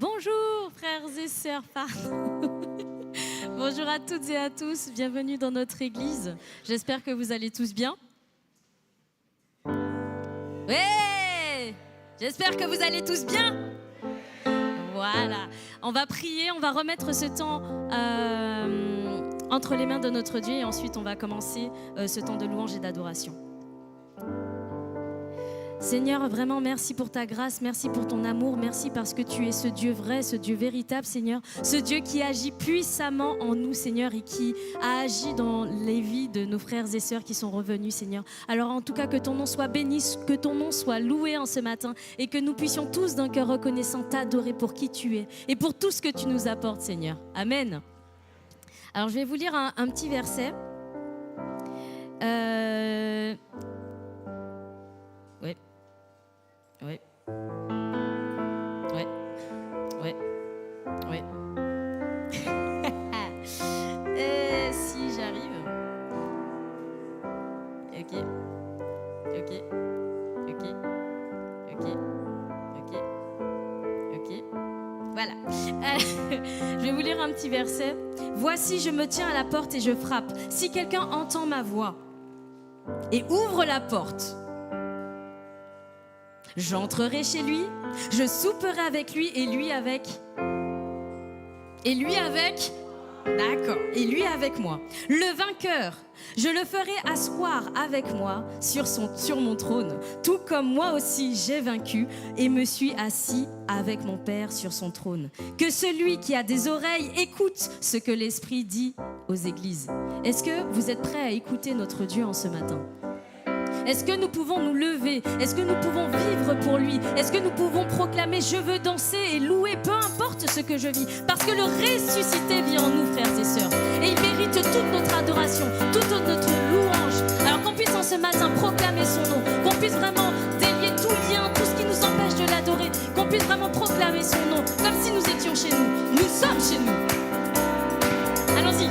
Bonjour frères et sœurs, bonjour à toutes et à tous, bienvenue dans notre église. J'espère que vous allez tous bien. Ouais, j'espère que vous allez tous bien. Voilà, on va prier, on va remettre ce temps entre les mains de notre Dieu et ensuite on va commencer ce temps de louange et d'adoration. Seigneur, vraiment merci pour ta grâce, merci pour ton amour, merci parce que tu es ce Dieu vrai, ce Dieu véritable, Seigneur, ce Dieu qui agit puissamment en nous, Seigneur, et qui a agi dans les vies de nos frères et sœurs qui sont revenus, Seigneur. Alors en tout cas, que ton nom soit béni, que ton nom soit loué en ce matin et que nous puissions tous d'un cœur reconnaissant t'adorer pour qui tu es et pour tout ce que tu nous apportes, Seigneur. Amen. Alors je vais vous lire un petit verset. Oui. Si j'arrive. Ok. Voilà. Je vais vous lire un petit verset. Voici, je me tiens à la porte et je frappe. Si quelqu'un entend ma voix et ouvre la porte, j'entrerai chez lui, je souperai avec lui et lui avec... D'accord. Et lui avec moi. Le vainqueur, je le ferai asseoir avec moi sur mon trône, tout comme moi aussi j'ai vaincu et me suis assis avec mon Père sur son trône. Que celui qui a des oreilles écoute ce que l'Esprit dit aux églises. Est-ce que vous êtes prêts à écouter notre Dieu en ce matin ? Est-ce que nous pouvons nous lever? Est-ce que nous pouvons vivre pour lui? Est-ce que nous pouvons proclamer « Je veux danser et louer, peu importe ce que je vis » parce que le ressuscité vit en nous, frères et sœurs. Et il mérite toute notre adoration, toute notre louange. Alors qu'on puisse en ce matin proclamer son nom, qu'on puisse vraiment délier tout lien, tout ce qui nous empêche de l'adorer, qu'on puisse vraiment proclamer son nom, comme si nous étions chez nous. Nous sommes chez nous. Allons-y.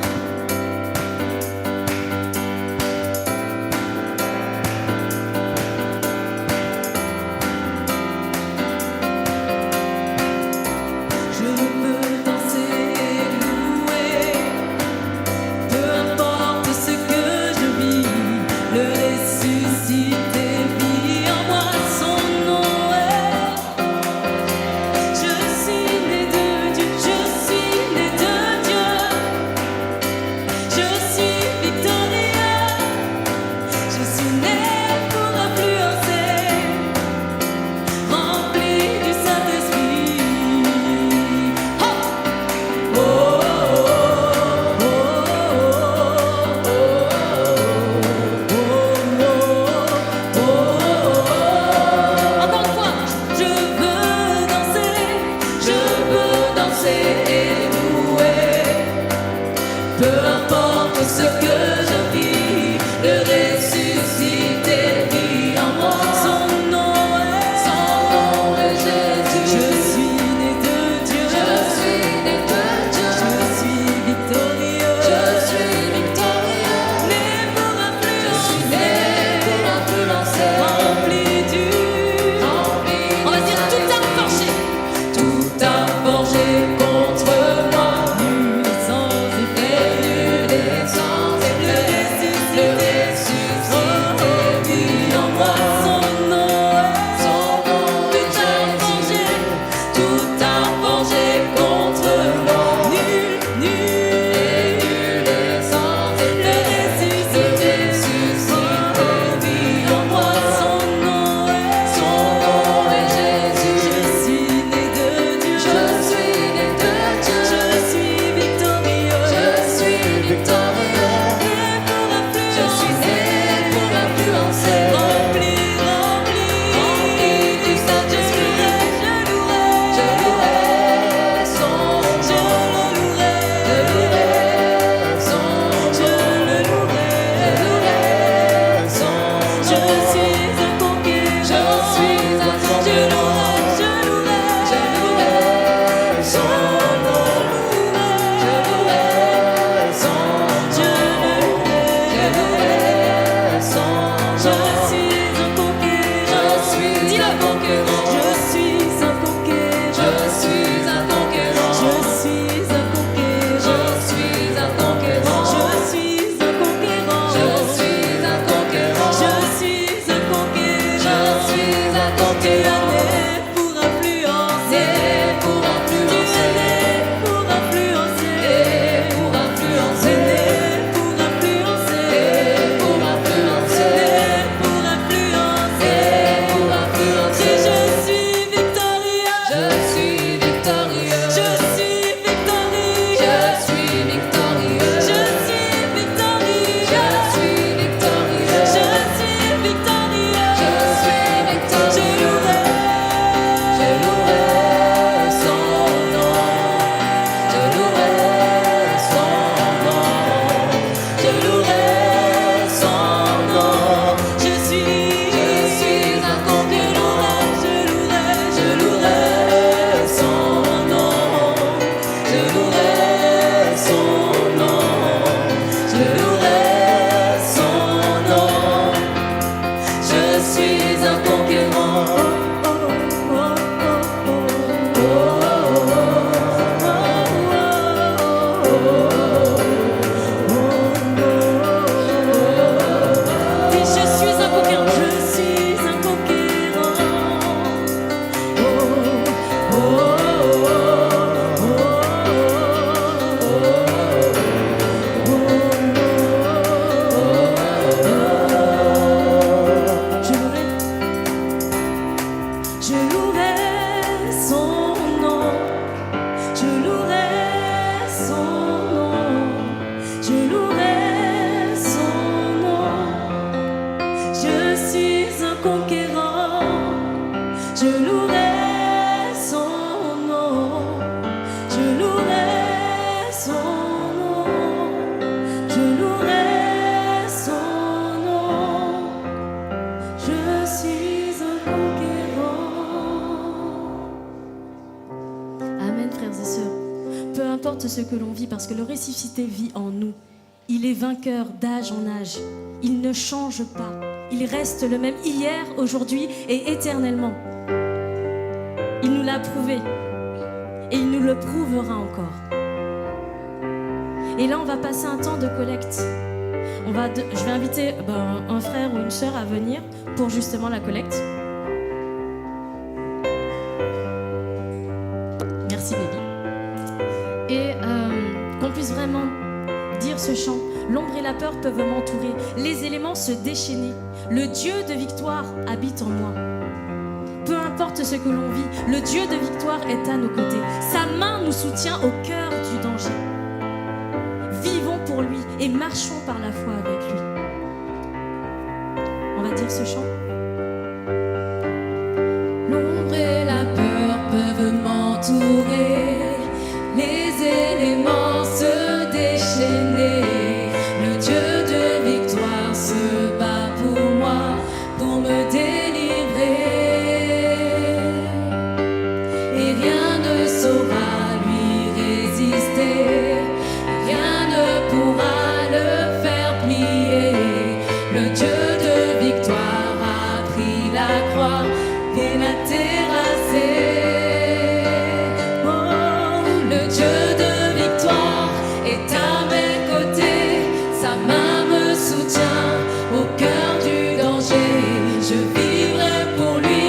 Amen, frères et sœurs. Peu importe ce que l'on vit, parce que le ressuscité vit en nous. Il est vainqueur d'âge en âge. Il ne change pas. Il reste le même hier, aujourd'hui et éternellement. Il nous l'a prouvé. Et il nous le prouvera encore. Et là, on va passer un temps de collecte. Je vais inviter un frère ou une sœur à venir pour justement la collecte. Merci, baby. Et qu'on puisse vraiment dire ce chant. L'ombre et la peur peuvent m'entourer, les éléments se déchaîner. Le Dieu de victoire habite en moi. Peu importe ce que l'on vit, le Dieu de victoire est à nos côtés. Sa main nous soutient au cœur du danger. Vivons pour lui et marchons par la foi avec lui. On va dire ce chant. L'ombre et la peur peuvent m'entourer, les éléments se déchaîner. Le Dieu de victoire se bat pour moi, pour me délivrer. Et rien ne saura lui résister, rien ne pourra le faire plier. Le Dieu de victoire a pris la croix et m'a terrassé. Oh, le Dieu de victoire est à mes côtés, sa main me soutient au cœur du danger. Je vivrai pour lui,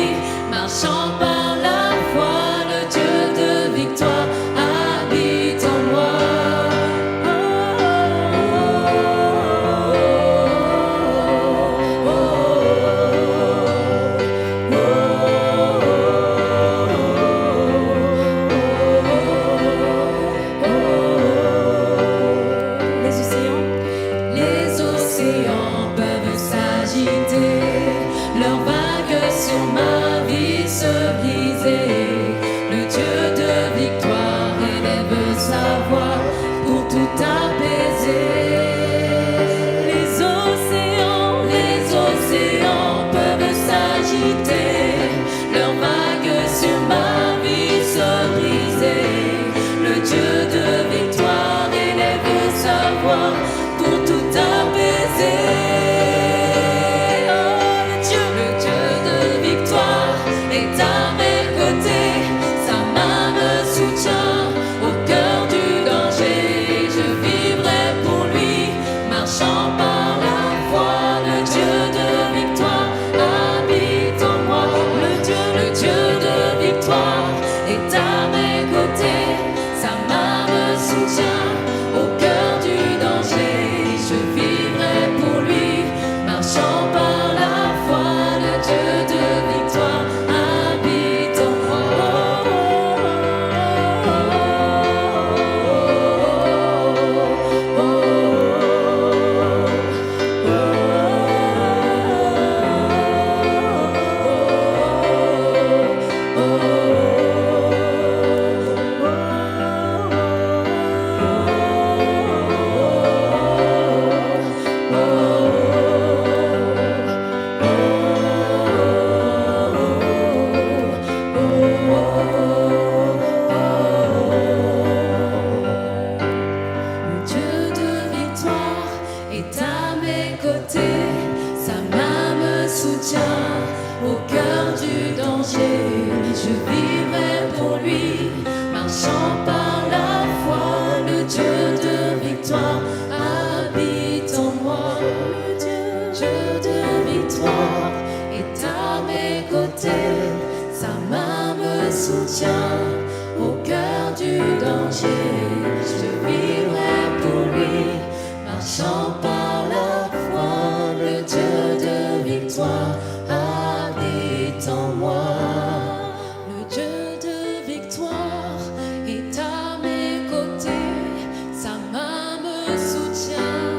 marchant par la foi. Le Dieu de victoire habite en moi. Les océans peuvent s'agiter, leurs vagues sur ma vie se briser. Le Dieu de victoire élève sa voix pour tout apaiser. Les océans peuvent s'agiter, leurs vagues sur ma vie se briser. Le Dieu de victoire élève sa voix pour tout apaiser. Oh, le Dieu de victoire est à mes côtés, sa main me soutient au cœur du danger. Je vivrai pour lui, marchant par la foi. Le Dieu de victoire habite en moi. Le Dieu de victoire est à mes côtés, sa main me soutient au cœur du danger. Je vivrai pour lui, marchant par la foi. Le Dieu de victoire habite en Le Dieu de victoire est à mes côtés, sa main me soutient au cœur du danger. Je vivrai pour lui, marchant par la foi. Le Dieu de victoire habite en moi. Le Dieu de victoire est à mes côtés, sa main me soutient au cœur du danger. Je vivrai pour lui, marchant par la foi. Le Dieu de victoire habite en moi. Le Dieu de victoire est à mes côtés, sa main me soutient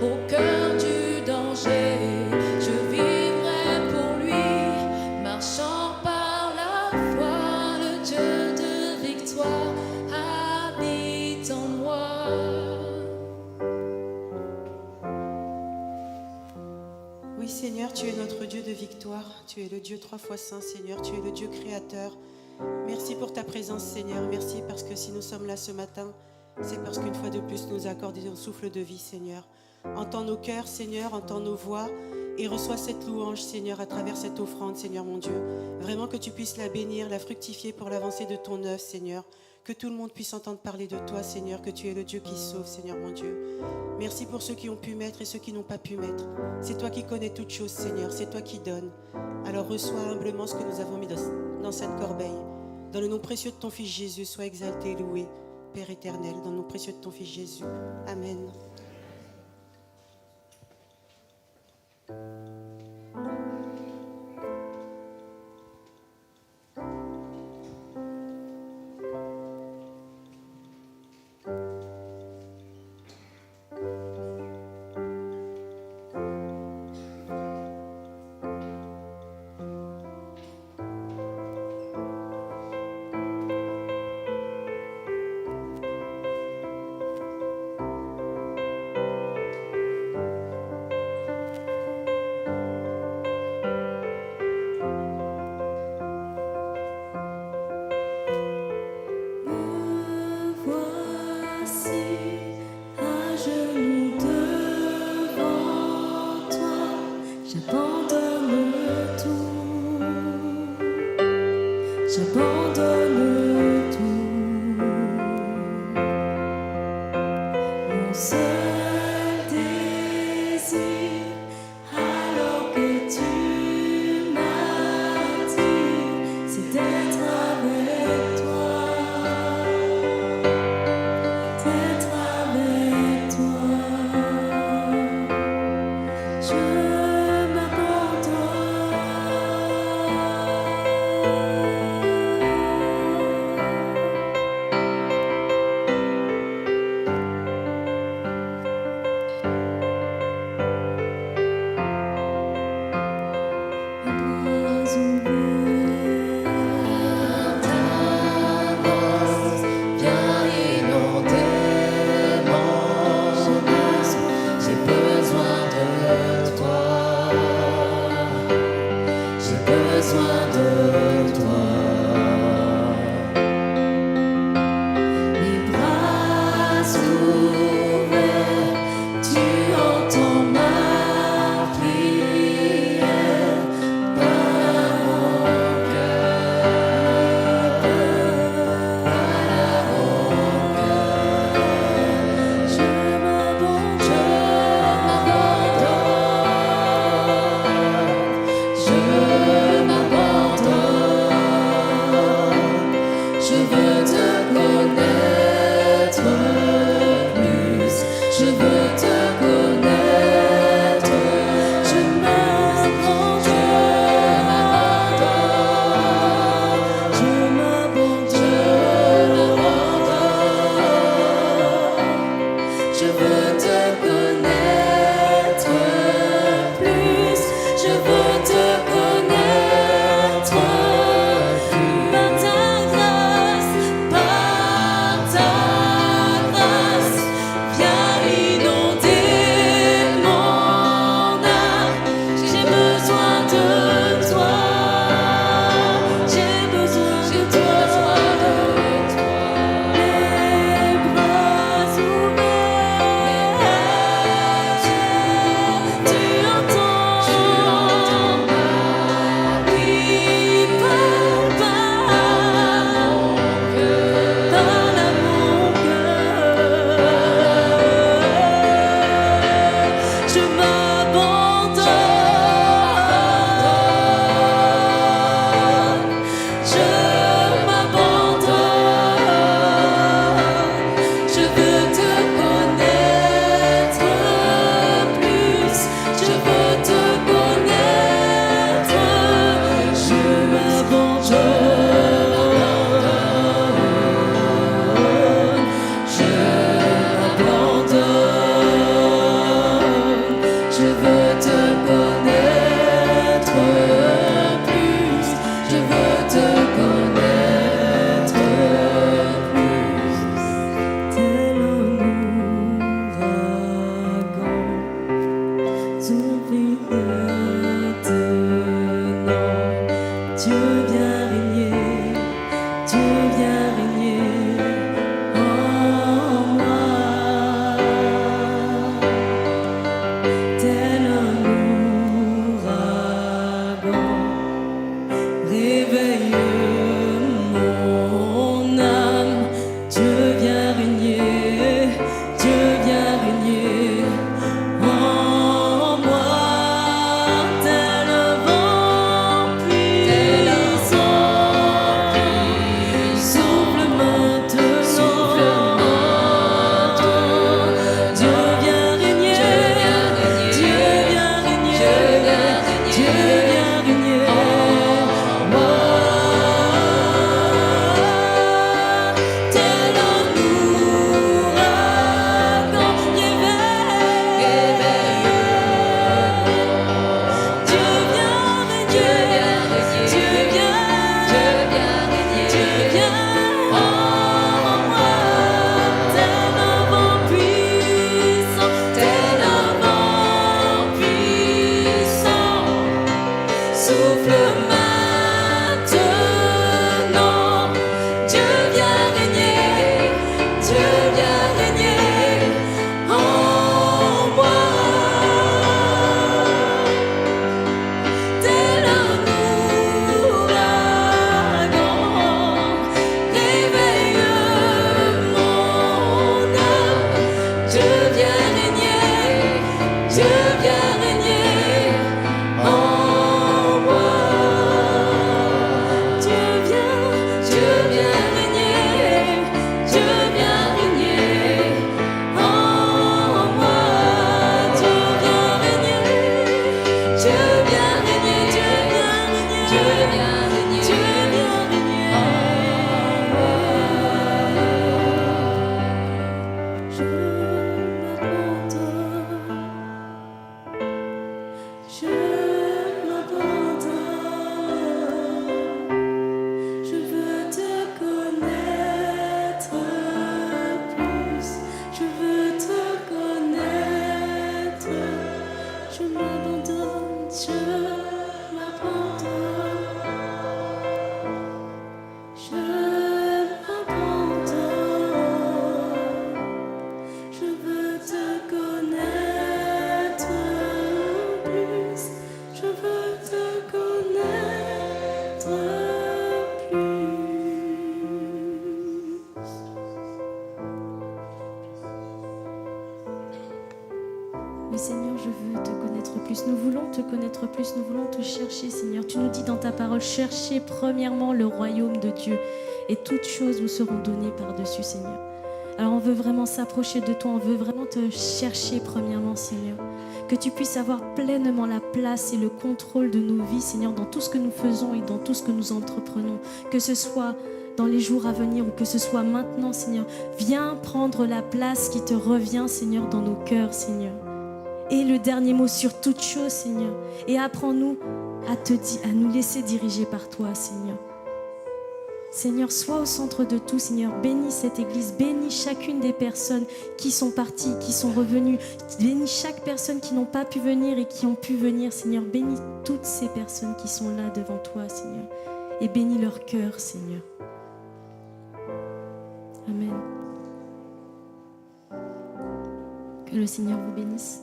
au cœur du danger. Je vivrai pour lui, marchant par la foi. Le Dieu de victoire habite en moi. Oui Seigneur, tu es notre Dieu de victoire, tu es le Dieu 3 fois saint Seigneur, tu es le Dieu créateur, Merci pour ta présence, Seigneur. Merci parce que si nous sommes là ce matin, c'est parce qu'une fois de plus, nous accordons un souffle de vie, Seigneur. Entends nos cœurs, Seigneur, entends nos voix et reçois cette louange, Seigneur, à travers cette offrande, Seigneur mon Dieu. Vraiment que tu puisses la bénir, la fructifier pour l'avancée de ton œuvre, Seigneur. Que tout le monde puisse entendre parler de toi, Seigneur, que tu es le Dieu qui sauve, Seigneur mon Dieu. Merci pour ceux qui ont pu mettre et ceux qui n'ont pas pu mettre. C'est toi qui connais toutes choses, Seigneur, c'est toi qui donnes. Alors reçois humblement ce que nous avons mis dans cette corbeille. Dans le nom précieux de ton Fils Jésus, sois exalté et loué, Père éternel, dans le nom précieux de ton Fils Jésus. Amen. J'abandonne tout. Mon seul désir, alors que tu m'attires, c'est d'être avec toi, d'être avec toi. Je Mais Seigneur, je veux te connaître plus. Nous voulons te connaître plus. Nous voulons te chercher, Seigneur. Tu nous dis dans ta parole, cherchez premièrement le royaume de Dieu. Et toutes choses vous seront données par-dessus, Seigneur. Alors on veut vraiment s'approcher de toi. On veut vraiment te chercher premièrement, Seigneur. Que tu puisses avoir pleinement la place et le contrôle de nos vies, Seigneur, dans tout ce que nous faisons et dans tout ce que nous entreprenons. Que ce soit dans les jours à venir ou que ce soit maintenant, Seigneur. Viens prendre la place qui te revient, Seigneur, dans nos cœurs, Seigneur. Et le dernier mot sur toute chose, Seigneur. Et apprends-nous à nous laisser diriger par toi, Seigneur. Seigneur, sois au centre de tout, Seigneur. Bénis cette église, bénis chacune des personnes qui sont parties, qui sont revenues. Bénis chaque personne qui n'ont pas pu venir et qui ont pu venir, Seigneur. Bénis toutes ces personnes qui sont là devant toi, Seigneur. Et bénis leur cœur, Seigneur. Amen. Que le Seigneur vous bénisse.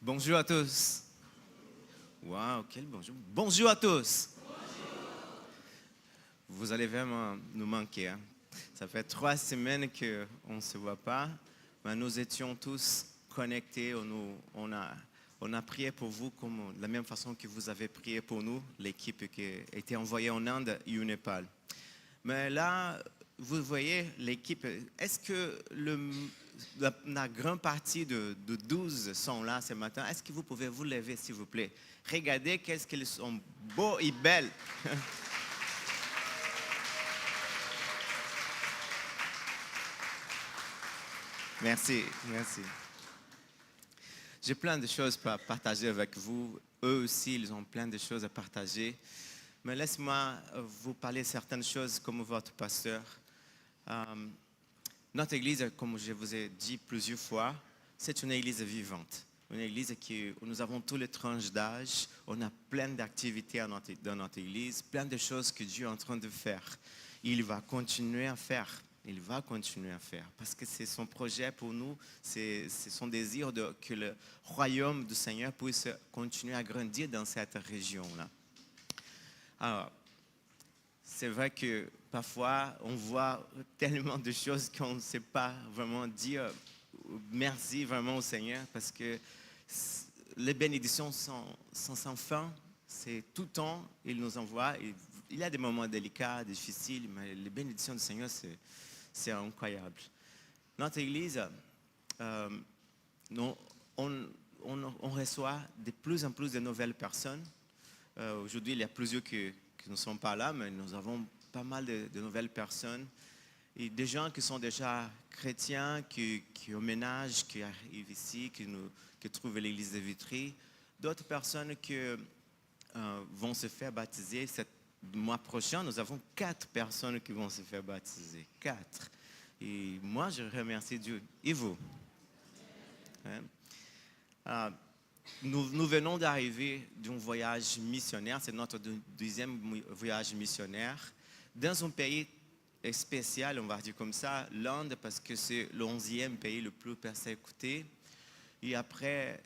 Bonjour à tous. Waouh, quel bonjour. Bonjour à tous. Bonjour. Vous allez vraiment nous manquer. Hein? Ça fait 3 semaines qu'on ne se voit pas, mais nous étions tous connectés. On a prié pour vous comme de la même façon que vous avez prié pour nous, l'équipe qui a été envoyée en Inde et au Népal. Mais là, vous voyez l'équipe. Est-ce que la grande partie de 12 sont là ce matin? Est-ce que vous pouvez vous lever, s'il vous plaît? Regardez qu'est-ce qu'ils sont beaux et belles. Merci, merci. J'ai plein de choses à partager avec vous. Eux aussi, ils ont plein de choses à partager. Mais laisse-moi vous parler certaines choses comme votre pasteur. Notre église, comme je vous ai dit plusieurs fois, c'est une église vivante. Une église où nous avons tous les tranches d'âge. On a plein d'activités dans notre église, plein de choses que Dieu est en train de faire. Il va continuer à faire. Il va continuer à faire parce que c'est son projet pour nous, c'est son désir que le royaume du Seigneur puisse continuer à grandir dans cette région-là. Alors, c'est vrai que parfois, on voit tellement de choses qu'on ne sait pas vraiment dire merci vraiment au Seigneur parce que les bénédictions sont sans fin. C'est tout le temps, il nous envoie. Il y a des moments délicats, difficiles, mais les bénédictions du Seigneur, c'est incroyable. Notre église, on reçoit de plus en plus de nouvelles personnes. Aujourd'hui, il y a plusieurs qui ne sont pas là, mais nous avons pas mal de nouvelles personnes. Et des gens qui sont déjà chrétiens, qui emménagent, qui arrivent ici, qui trouvent l'église de Vitry. D'autres personnes qui vont se faire baptiser. Le mois prochain, nous avons 4 personnes qui vont se faire baptiser. 4. Et moi, je remercie Dieu. Et vous? Hein? Nous venons d'arriver d'un voyage missionnaire. C'est notre deuxième voyage missionnaire. Dans un pays spécial, on va dire comme ça, l'Inde, parce que c'est le 11e pays le plus persécuté. Et après,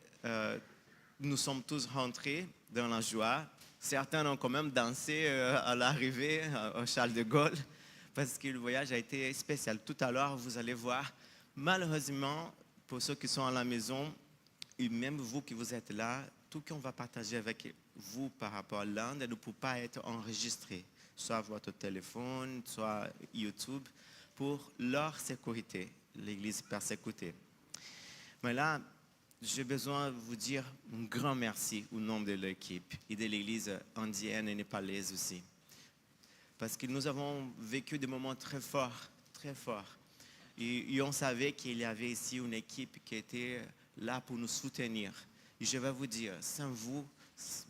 nous sommes tous rentrés dans la joie. Certains ont quand même dansé à l'arrivée au Charles de Gaulle parce que le voyage a été spécial. Tout à l'heure, vous allez voir, malheureusement, pour ceux qui sont à la maison, et même vous qui vous êtes là, tout ce qu'on va partager avec vous par rapport à l'Inde ne peut pas être enregistré, soit votre téléphone, soit YouTube, pour leur sécurité, l'Église persécutée. Mais là, j'ai besoin de vous dire un grand merci au nom de l'équipe et de l'Église indienne et népalaise aussi. Parce que nous avons vécu des moments très forts, très forts. Et on savait qu'il y avait ici une équipe qui était là pour nous soutenir. Et je vais vous dire, sans vous,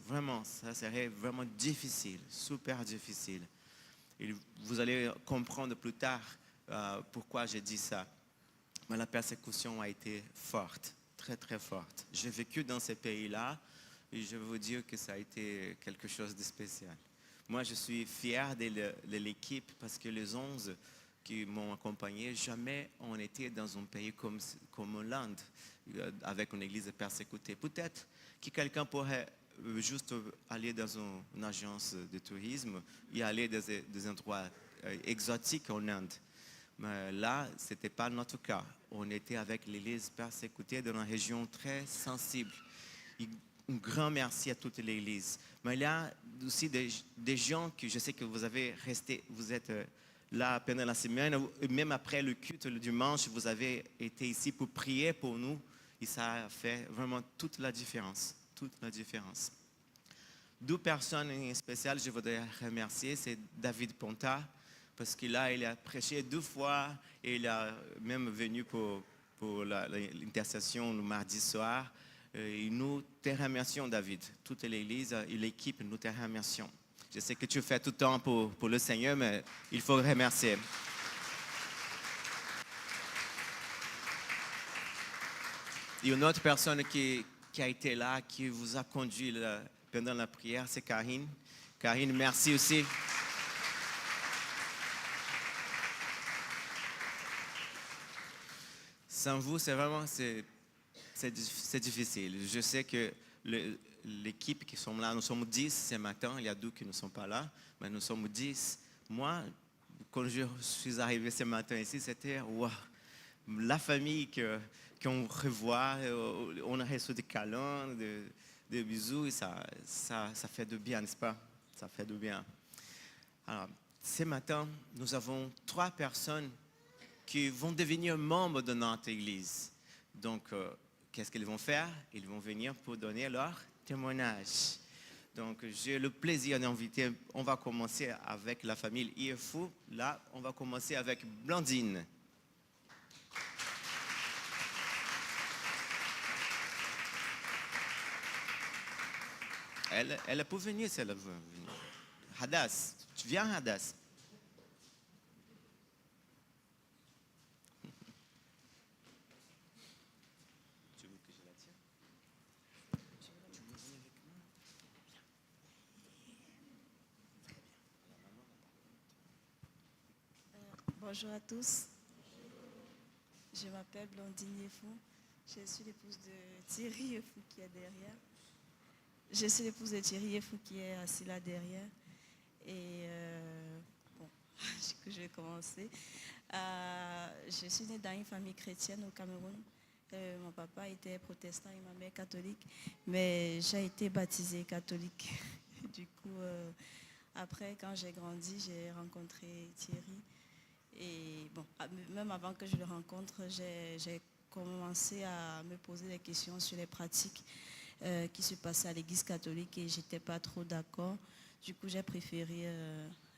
vraiment, ça serait vraiment difficile, super difficile. Et vous allez comprendre plus tard pourquoi j'ai dit ça. Mais la persécution a été forte. Très, très forte. J'ai vécu dans ces pays-là et je veux vous dire que ça a été quelque chose de spécial. Moi, je suis fier de l'équipe parce que les 11 qui m'ont accompagné, jamais on était dans un pays comme l'Inde, avec une église persécutée. Peut-être que quelqu'un pourrait juste aller dans une agence de tourisme et aller dans des endroits exotiques en Inde. Mais là, ce n'était pas notre cas. On était avec l'église persécutée dans une région très sensible. Et un grand merci à toute l'église. Mais il y a aussi des gens que je sais que vous êtes là pendant la semaine, même après le culte le dimanche, vous avez été ici pour prier pour nous. Et ça a fait vraiment toute la différence. Toute la différence. 2 personnes en spécial, je voudrais remercier. C'est David Ponta. Parce que là, il a prêché 2 fois et il est même venu pour l'intercession le mardi soir. Et nous te remercions, David. Toute l'église et l'équipe, nous te remercions. Je sais que tu fais tout le temps pour le Seigneur, mais il faut remercier. Et une autre personne qui a été là, qui vous a conduit pendant la prière, c'est Karine. Karine, merci aussi. Sans vous, c'est vraiment c'est difficile. Je sais que l'équipe qui sont là, nous sommes 10 ce matin. Il y a 2 qui ne sont pas là, mais nous sommes 10. Moi, quand je suis arrivé ce matin ici, c'était wow, la famille qu'on revoit. On a reçu des câlins, des bisous. Et ça fait du bien, n'est-ce pas? Ça fait du bien. Alors, ce matin, nous avons 3 personnes qui vont devenir membres de notre église. Donc, qu'est-ce qu'ils vont faire? Ils vont venir pour donner leur témoignage. Donc, j'ai le plaisir d'inviter, on va commencer avec la famille IFU. Là, on va commencer avec Blandine. Elle peut venir si elle veut venir. Hadas, tu viens Hadas? Tu veux que je la tienne? Bonjour à tous. Je m'appelle Blondine Yefou. Je suis l'épouse de Thierry Yefou qui est derrière. Je suis l'épouse de Thierry Yefou qui est assis là derrière. Et bon, je vais commencer. Je suis née dans une famille chrétienne au Cameroun. Mon papa était protestant et ma mère catholique, mais j'ai été baptisée catholique. Du coup, après, quand j'ai grandi, j'ai rencontré Thierry. Et bon, même avant que je le rencontre, j'ai commencé à me poser des questions sur les pratiques qui se passaient à l'église catholique et je n'étais pas trop d'accord. Du coup, j'ai préféré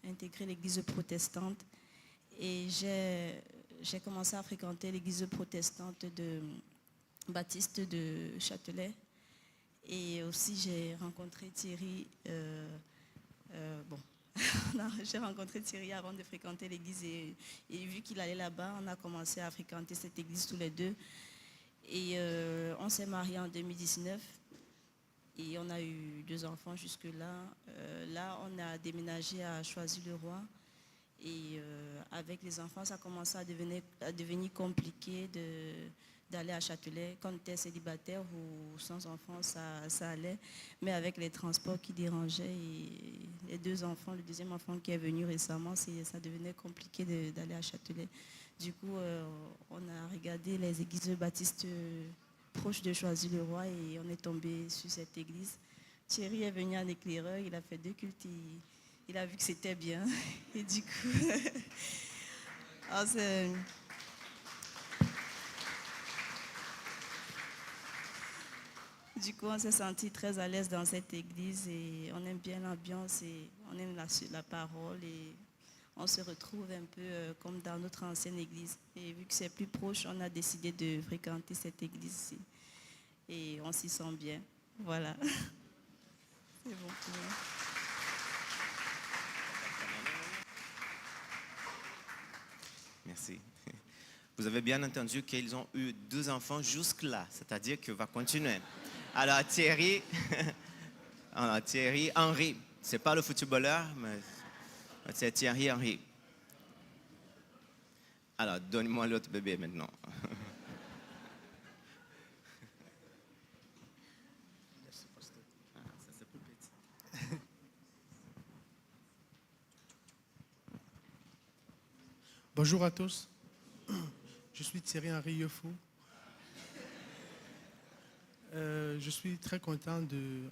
intégrer l'église protestante et j'ai commencé à fréquenter l'église protestante de Baptiste de Châtelet. Et aussi, j'ai rencontré Thierry. Bon, j'ai rencontré Thierry avant de fréquenter l'église et vu qu'il allait là-bas, on a commencé à fréquenter cette église tous les deux. Et on s'est mariés en 2019 et on a eu 2 enfants jusque-là. Là, on a déménagé à Choisy-le-Roi et avec les enfants, ça a commencé à devenir compliqué d'aller à Châtelet. Quand on était célibataire ou sans enfants, ça allait. Mais avec les transports qui dérangeaient et les 2 enfants, le deuxième enfant qui est venu récemment, ça devenait compliqué d'aller à Châtelet. Du coup, on a regardé les églises baptistes proches de Choisy-le-Roi et on est tombé sur cette église. Thierry est venu en éclaireur, il a fait 2 cultes, il a vu que c'était bien. Et du coup, on s'est senti très à l'aise dans cette église et on aime bien l'ambiance et on aime la parole et on se retrouve un peu comme dans notre ancienne église. Et vu que c'est plus proche, on a décidé de fréquenter cette église-ci et on s'y sent bien. Voilà. C'est bon pour moi. Merci. Vous avez bien entendu qu'ils ont eu 2 enfants jusque-là, c'est-à-dire que va continuer. Alors Thierry Henry, c'est pas le footballeur, mais c'est Thierry Henry. Alors, donne-moi l'autre bébé maintenant. Bonjour à tous. Je suis Thierry Henry Yefou. Je suis très content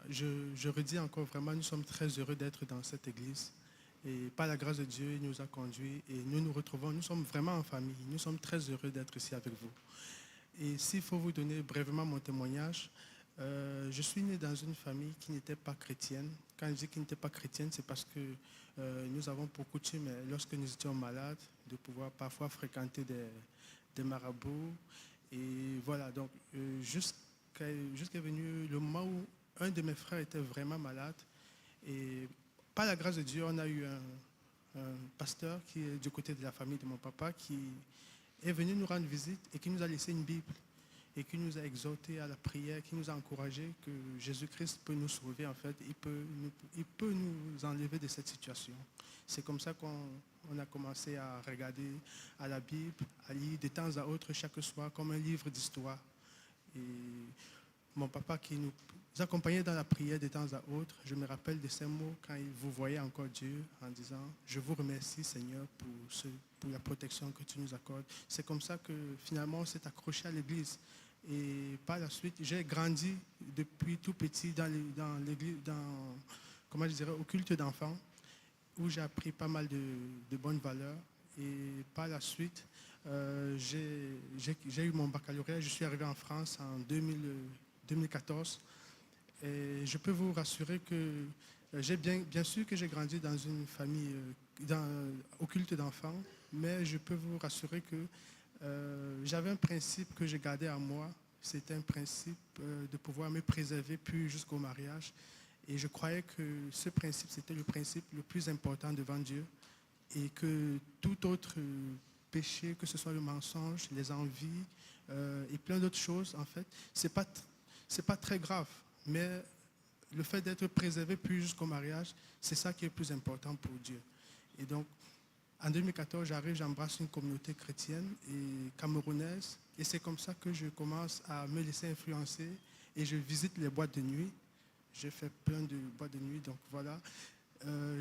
je redis encore vraiment, nous sommes très heureux d'être dans cette église. Et par la grâce de Dieu, il nous a conduits et nous nous retrouvons, nous sommes vraiment en famille. Nous sommes très heureux d'être ici avec vous. Et s'il faut vous donner brièvement mon témoignage, je suis né dans une famille qui n'était pas chrétienne. Quand je dis qui n'était pas chrétienne, c'est parce que nous avons pour coutume, lorsque nous étions malades, de pouvoir parfois fréquenter des marabouts. Et voilà, donc jusqu'à venu le moment où un de mes frères était vraiment malade. Et par la grâce de Dieu, on a eu un pasteur qui est du côté de la famille de mon papa qui est venu nous rendre visite et qui nous a laissé une Bible et qui nous a exhortés à la prière, qui nous a encouragés que Jésus-Christ peut nous sauver en fait, il peut nous enlever de cette situation. C'est comme ça qu'on a commencé à regarder à la Bible, à lire de temps à autre chaque soir comme un livre d'histoire. Et mon papa qui nous accompagnait dans la prière de temps à autre, je me rappelle de ces mots quand il vous voyait encore Dieu en disant « Je vous remercie Seigneur pour la protection que tu nous accordes ». C'est comme ça que finalement on s'est accroché à l'église. Et par la suite, j'ai grandi depuis tout petit dans l'église, comment je dirais, au culte d'enfants, où j'ai appris pas mal de bonnes valeurs. Et par la suite, j'ai eu mon baccalauréat. Je suis arrivé en France en 2014. Et je peux vous rassurer que j'ai bien sûr que j'ai grandi dans une famille au culte d'enfants, mais je peux vous rassurer que j'avais un principe que je gardais à moi. C'était un principe de pouvoir me préserver puis jusqu'au mariage. Et je croyais que ce principe, c'était le principe le plus important devant Dieu et que tout autre péché, que ce soit le mensonge, les envies et plein d'autres choses, en fait, c'est pas très grave. Mais le fait d'être préservé puis jusqu'au mariage, c'est ça qui est le plus important pour Dieu. Et donc, en 2014, j'embrasse une communauté chrétienne et camerounaise. Et c'est comme ça que je commence à me laisser influencer et je visite les boîtes de nuit. J'ai fait plein de boîtes de nuit, donc voilà.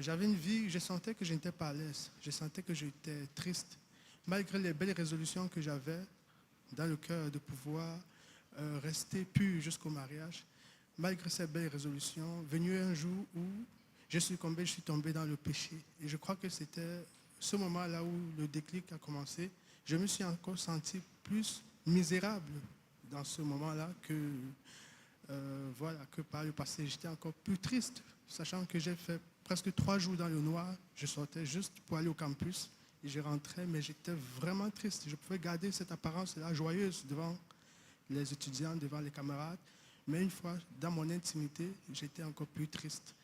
J'avais une vie, je sentais que je n'étais pas à l'aise. Je sentais que j'étais triste. Malgré les belles résolutions que j'avais dans le cœur de pouvoir rester pur jusqu'au mariage, malgré ces belles résolutions, venu un jour où je suis tombé dans le péché. Et je crois que c'était ce moment-là où le déclic a commencé. Je me suis encore senti plus misérable dans ce moment-là que par le passé. J'étais encore plus triste, sachant que j'ai fait presque 3 jours dans le noir. Je sortais juste pour aller au campus et je rentrais, mais j'étais vraiment triste. Je pouvais garder cette apparence-là joyeuse devant les étudiants, devant les camarades. Mais une fois, dans mon intimité, j'étais encore plus triste.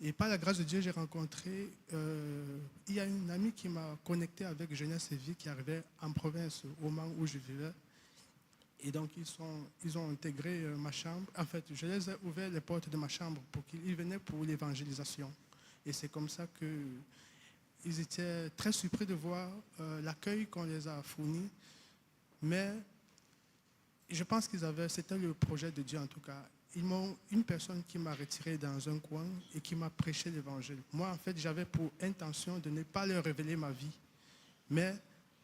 Et par la grâce de Dieu, j'ai rencontré, il y a une amie qui m'a connecté avec Jeunesse et Vie qui arrivait en province au moment où je vivais. Et donc, ils ont intégré ma chambre. En fait, je les ai ouvert les portes de ma chambre pour qu'ils venaient pour l'évangélisation. Et c'est comme ça qu'ils étaient très surpris de voir l'accueil qu'on les a fourni. Mais je pense c'était le projet de Dieu en tout cas. Ils m'ont une personne qui m'a retiré dans un coin et qui m'a prêché l'évangile. Moi, en fait, j'avais pour intention de ne pas leur révéler ma vie. Mais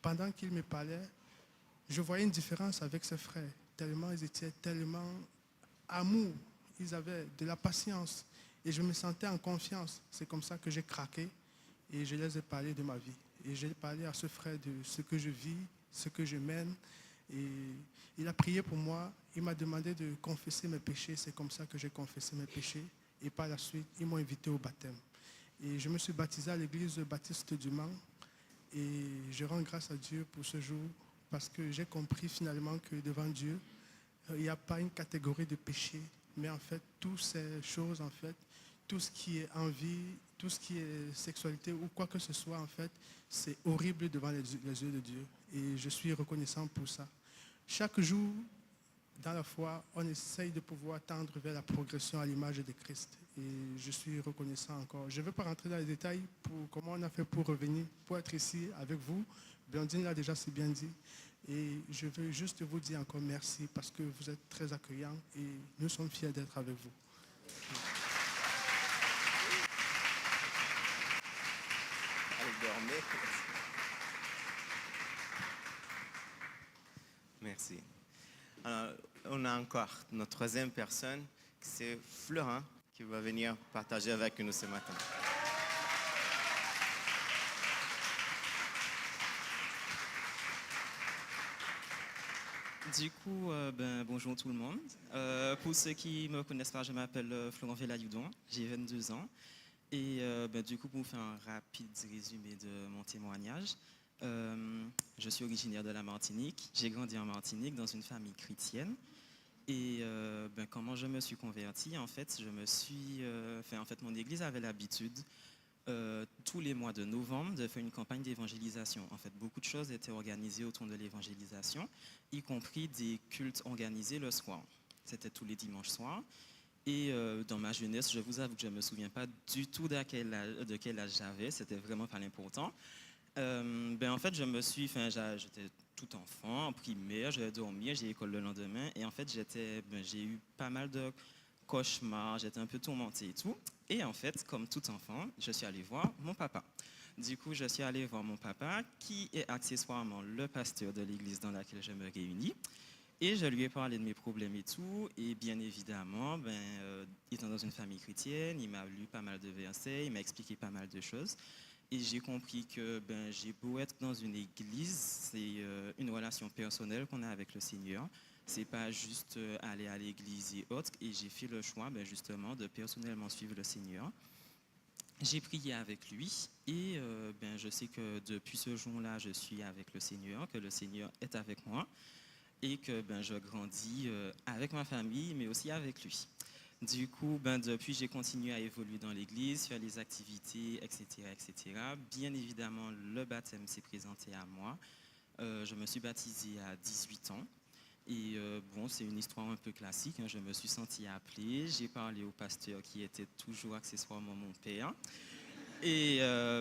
pendant qu'ils me parlaient, je voyais une différence avec ses frères. Tellement ils étaient tellement amour. Ils avaient de la patience. Et je me sentais en confiance. C'est comme ça que j'ai craqué et je les ai parlé de ma vie. Et j'ai parlé à ce frère de ce que je vis, ce que je mène. Et il a prié pour moi, il m'a demandé de confesser mes péchés, c'est comme ça que j'ai confessé mes péchés. Et par la suite, ils m'ont invité au baptême. Et je me suis baptisé à l'église baptiste du Mans. Et je rends grâce à Dieu pour ce jour, parce que j'ai compris finalement que devant Dieu, il n'y a pas une catégorie de péché, mais en fait, toutes ces choses, en fait, tout ce qui est envie, tout ce qui est sexualité ou quoi que ce soit, en fait, c'est horrible devant les yeux de Dieu. Et je suis reconnaissant pour ça. Chaque jour, dans la foi, on essaye de pouvoir tendre vers la progression à l'image de Christ. Et je suis reconnaissant encore. Je ne vais pas rentrer dans les détails pour comment on a fait pour revenir, pour être ici avec vous. Blandine l'a déjà si bien dit. Et je veux juste vous dire encore merci parce que vous êtes très accueillants et nous sommes fiers d'être avec vous. Merci. Alors, on a encore notre troisième personne, c'est Florent, qui va venir partager avec nous ce matin. Du coup, bonjour tout le monde. Pour ceux qui ne me connaissent pas, je m'appelle Florent Velayoudon, j'ai 22 ans. Et du coup, pour vous faire un rapide résumé de mon témoignage, je suis originaire de la Martinique. J'ai grandi en Martinique dans une famille chrétienne. Et comment je me suis converti, en fait, mon église avait l'habitude tous les mois de novembre de faire une campagne d'évangélisation. En fait, beaucoup de choses étaient organisées autour de l'évangélisation, y compris des cultes organisés le soir. C'était tous les dimanches soirs. Et dans ma jeunesse, je vous avoue que je ne me souviens pas du tout de quel âge j'avais. C'était vraiment pas l'important. En fait, j'étais tout enfant, en primaire, je dormais, j'ai école le lendemain. Et en fait, j'ai eu pas mal de cauchemars, j'étais un peu tourmentée et tout. Et en fait, comme tout enfant, je suis allé voir mon papa. Du coup, je suis allé voir mon papa, qui est accessoirement le pasteur de l'église dans laquelle je me réunis. Et je lui ai parlé de mes problèmes et tout. Et bien évidemment, étant dans une famille chrétienne, il m'a lu pas mal de versets, il m'a expliqué pas mal de choses. Et j'ai compris que j'ai beau être dans une église, c'est une relation personnelle qu'on a avec le Seigneur. C'est pas juste aller à l'église et autres. Et j'ai fait le choix justement de personnellement suivre le Seigneur. J'ai prié avec lui et je sais que depuis ce jour-là, je suis avec le Seigneur, que le Seigneur est avec moi et que je grandis avec ma famille, mais aussi avec lui. Du coup, ben, depuis, j'ai continué à évoluer dans l'église, faire les activités, etc., etc. Bien évidemment, le baptême s'est présenté à moi. Je me suis baptisé à 18 ans. Et bon, c'est une histoire un peu classique, hein. Je me suis senti appelé. J'ai parlé au pasteur qui était toujours accessoirement mon père. Et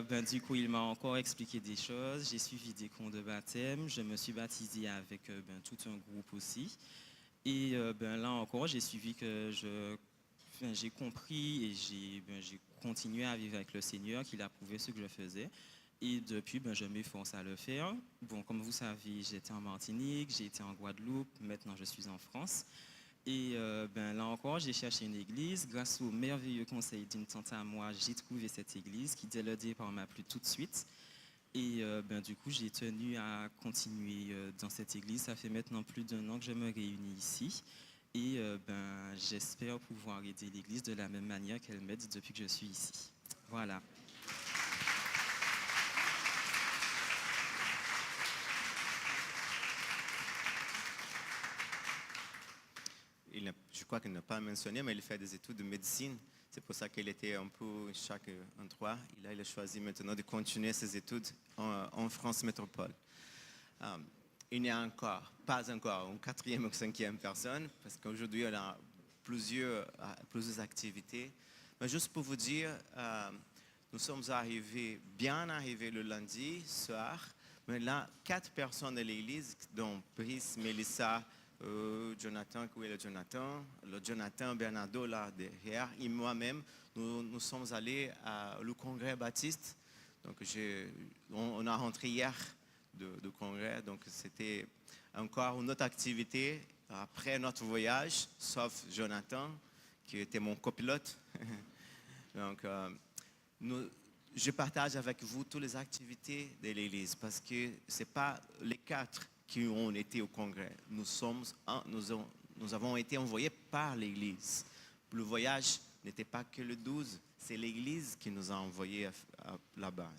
ben, du coup, il m'a encore expliqué des choses. J'ai suivi des cours de baptême. Je me suis baptisé avec ben, tout un groupe aussi. Et ben, là encore, j'ai suivi enfin, j'ai compris et j'ai continué à vivre avec le Seigneur, qu'il approuvait ce que je faisais. Et depuis, ben, je m'efforce à le faire. Bon, comme vous savez, j'étais en Martinique, j'ai été en Guadeloupe, maintenant je suis en France. Et ben, là encore, j'ai cherché une église. Grâce au merveilleux conseil d'une tante à moi, j'ai trouvé cette église qui, dès le départ, m'a plu tout de suite. Et ben, du coup, j'ai tenu à continuer dans cette église. Ça fait maintenant plus d'1 an que je me réunis ici. Et ben, j'espère pouvoir aider l'église de la même manière qu'elle m'aide depuis que je suis ici. Voilà. Je crois qu'il n'a pas mentionné, mais il fait des études de médecine. C'est pour ça qu'il était un peu chaque endroit. Il a choisi maintenant de continuer ses études en France métropole. Il n'y a pas encore une 4e ou 5e personne, parce qu'aujourd'hui, on a plusieurs activités. Mais juste pour vous dire, nous sommes bien arrivés le lundi soir. Mais là, 4 personnes de l'église, dont Brice, Mélissa, Jonathan, où est le Jonathan Bernardo là derrière, et moi-même, nous sommes allés au congrès baptiste. Donc, on a rentré hier de congrès, donc c'était encore une autre activité après notre voyage, sauf Jonathan, qui était mon copilote. Donc, je partage avec vous toutes les activités de l'église parce que ce n'est pas les 4 qui ont été au congrès. Nous avons été envoyés par l'Église. Le voyage n'était pas que le 12, c'est l'Église qui nous a envoyés là-bas.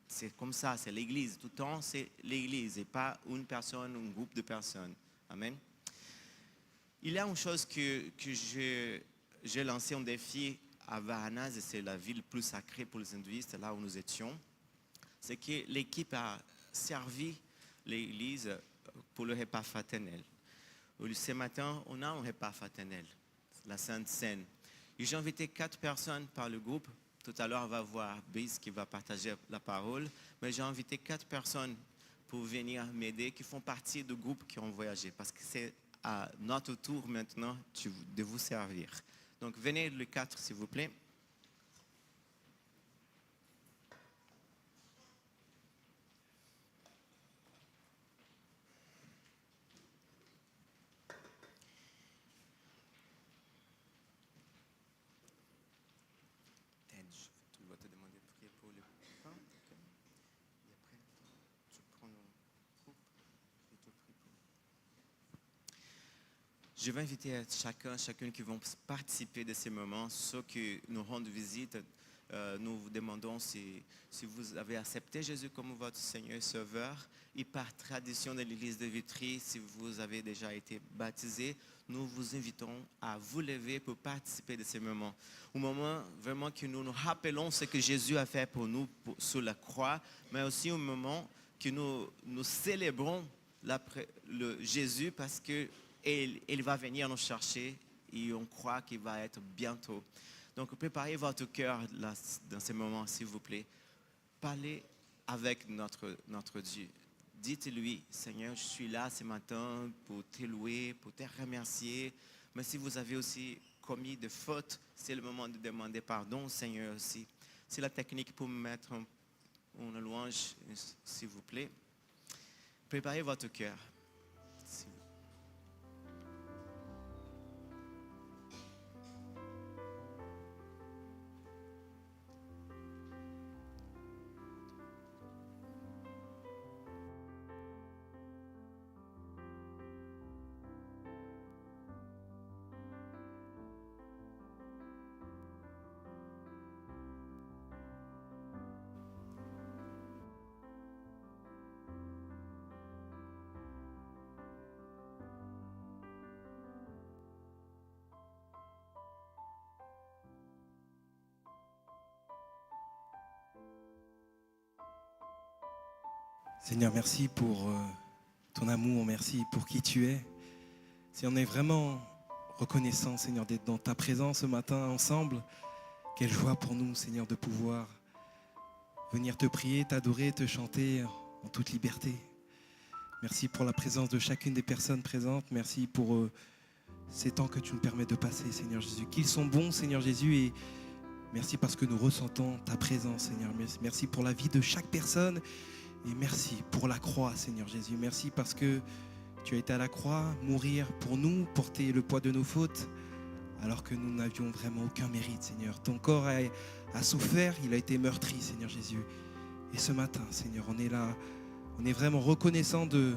C'est comme ça, c'est l'Église. Tout le temps, c'est l'Église et pas une personne, un groupe de personnes. Amen. Il y a une chose que j'ai lancé un défi à Varanasi, et c'est la ville plus sacrée pour les hindouistes, là où nous étions. C'est que l'équipe a servi l'église pour le repas fraternel. Ce matin, on a un repas fraternel, la Sainte Seine. Et j'ai invité 4 personnes par le groupe. Tout à l'heure, on va voir Brice qui va partager la parole. Mais j'ai invité 4 personnes pour venir m'aider, qui font partie du groupe qui ont voyagé. Parce que c'est à notre tour maintenant de vous servir. Donc, venez les 4, s'il vous plaît. Je vais inviter chacune qui vont participer de ces moments, ceux qui nous rendent visite. Nous vous demandons si vous avez accepté Jésus comme votre Seigneur et Sauveur. Et par tradition de l'Église de Vitry, si vous avez déjà été baptisé, nous vous invitons à vous lever pour participer de ces moments. Au moment vraiment que nous nous rappelons ce que Jésus a fait pour nous sur la croix, mais aussi au moment que nous célébrons Jésus parce que il va venir nous chercher et on croit qu'il va être bientôt. Donc, préparez votre cœur là, dans ces moments, s'il vous plaît. Parlez avec notre Dieu. Dites-lui, Seigneur, je suis là ce matin pour te louer, pour te remercier. Mais si vous avez aussi commis des fautes, c'est le moment de demander pardon, Seigneur, aussi. C'est la technique pour mettre une louange, s'il vous plaît. Préparez votre cœur. Seigneur, merci pour ton amour, merci pour qui tu es. Seigneur, on est vraiment reconnaissant, Seigneur, d'être dans ta présence ce matin ensemble. Quelle joie pour nous, Seigneur, de pouvoir venir te prier, t'adorer, te chanter en toute liberté. Merci pour la présence de chacune des personnes présentes. Merci pour ces temps que tu nous permets de passer, Seigneur Jésus. Qu'ils sont bons, Seigneur Jésus, et merci parce que nous ressentons ta présence, Seigneur. Merci pour la vie de chaque personne et merci pour la croix, Seigneur Jésus. Merci parce que tu as été à la croix, mourir pour nous, porter le poids de nos fautes, alors que nous n'avions vraiment aucun mérite, Seigneur. Ton corps a souffert, il a été meurtri, Seigneur Jésus. Et ce matin, Seigneur, on est là, on est vraiment reconnaissant de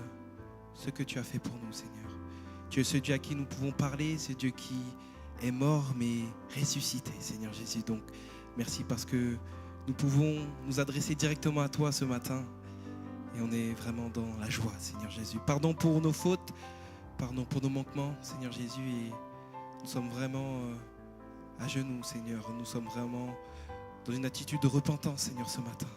ce que tu as fait pour nous, Seigneur. Tu es ce Dieu à qui nous pouvons parler, ce Dieu qui est mort mais ressuscité, Seigneur Jésus. Donc, merci parce que nous pouvons nous adresser directement à toi ce matin. Et on est vraiment dans la joie, Seigneur Jésus. Pardon pour nos fautes, pardon pour nos manquements, Seigneur Jésus. Et nous sommes vraiment à genoux, Seigneur. Nous sommes vraiment dans une attitude de repentance, Seigneur, ce matin.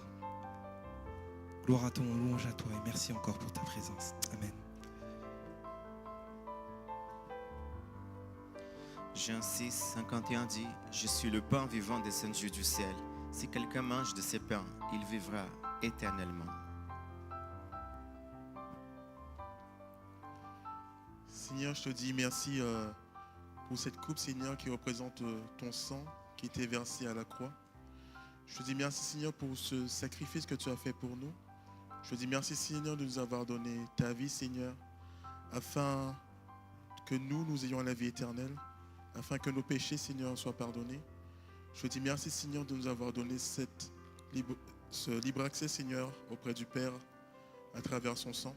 Gloire à ton louange à toi et merci encore pour ta présence. Amen. Jean 6, 51 dit, « Je suis le pain vivant des saints dieux du ciel. Si quelqu'un mange de ces pains, il vivra éternellement. » Seigneur, je te dis merci pour cette coupe, Seigneur, qui représente ton sang qui était versé à la croix. Je te dis merci, Seigneur, pour ce sacrifice que tu as fait pour nous. Je te dis merci, Seigneur, de nous avoir donné ta vie, Seigneur, afin que nous ayons la vie éternelle, afin que nos péchés, Seigneur, soient pardonnés. Je te dis merci, Seigneur, de nous avoir donné ce libre accès, Seigneur, auprès du Père à travers son sang.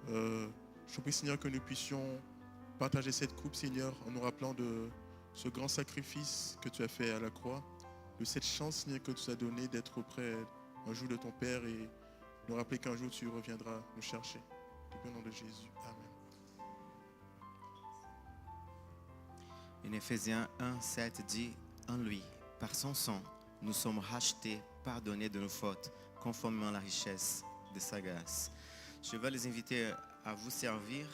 Je te prie, Seigneur, que nous puissions partager cette coupe, Seigneur, en nous rappelant de ce grand sacrifice que tu as fait à la croix, de cette chance, Seigneur, que tu as donnée d'être auprès un jour de ton Père et nous rappeler qu'un jour tu reviendras nous chercher. Au nom de Jésus. Amen. En Éphésiens 1, 7 dit, « En lui, par son sang, nous sommes rachetés, pardonnés de nos fautes, conformément à la richesse de sa grâce. » Je vais les inviter à vous servir.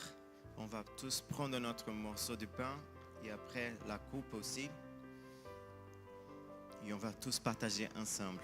On va tous prendre notre morceau de pain et après la coupe aussi. Et on va tous partager ensemble.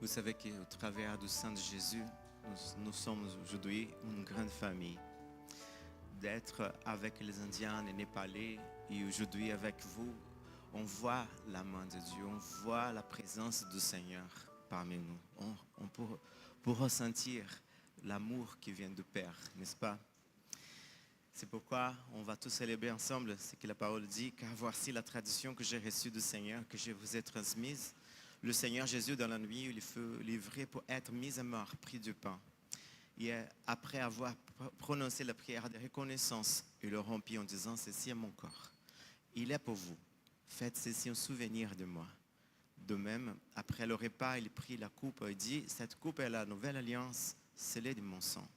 Vous savez qu'au travers du sang de Jésus, nous sommes aujourd'hui une grande famille. D'être avec les Indiens, les Népalais et aujourd'hui avec vous, on voit la main de Dieu, on voit la présence du Seigneur parmi nous. On peut ressentir l'amour qui vient du Père, n'est-ce pas? C'est pourquoi on va tous célébrer ensemble ce que la parole dit, car voici la tradition que j'ai reçue du Seigneur, que je vous ai transmise. Le Seigneur Jésus, dans la nuit, il fut livré pour être mis à mort, pris du pain. Et après avoir prononcé la prière de reconnaissance, il le rompit en disant, ceci est mon corps. Il est pour vous. Faites ceci en souvenir de moi. De même, après le repas, il prit la coupe et dit, cette coupe est la nouvelle alliance, scellée de mon sang.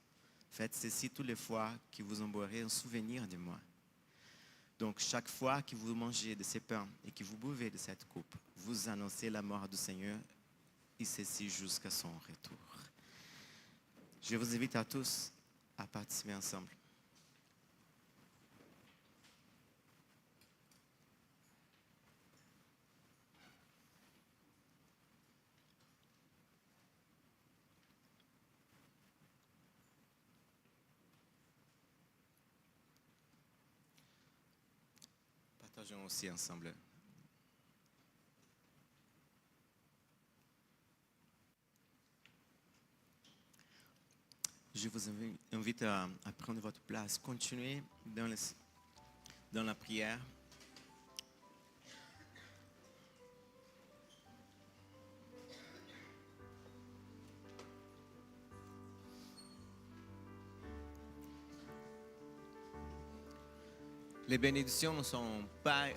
Faites ceci toutes les fois que vous en boirez en souvenir de moi. Donc, chaque fois que vous mangez de ces pains et que vous buvez de cette coupe, vous annoncez la mort du Seigneur et ceci jusqu'à son retour. Je vous invite à tous à participer ensemble. Partageons aussi ensemble. Je vous invite à prendre votre place. Continuez dans la prière. Les bénédictions ne sont pas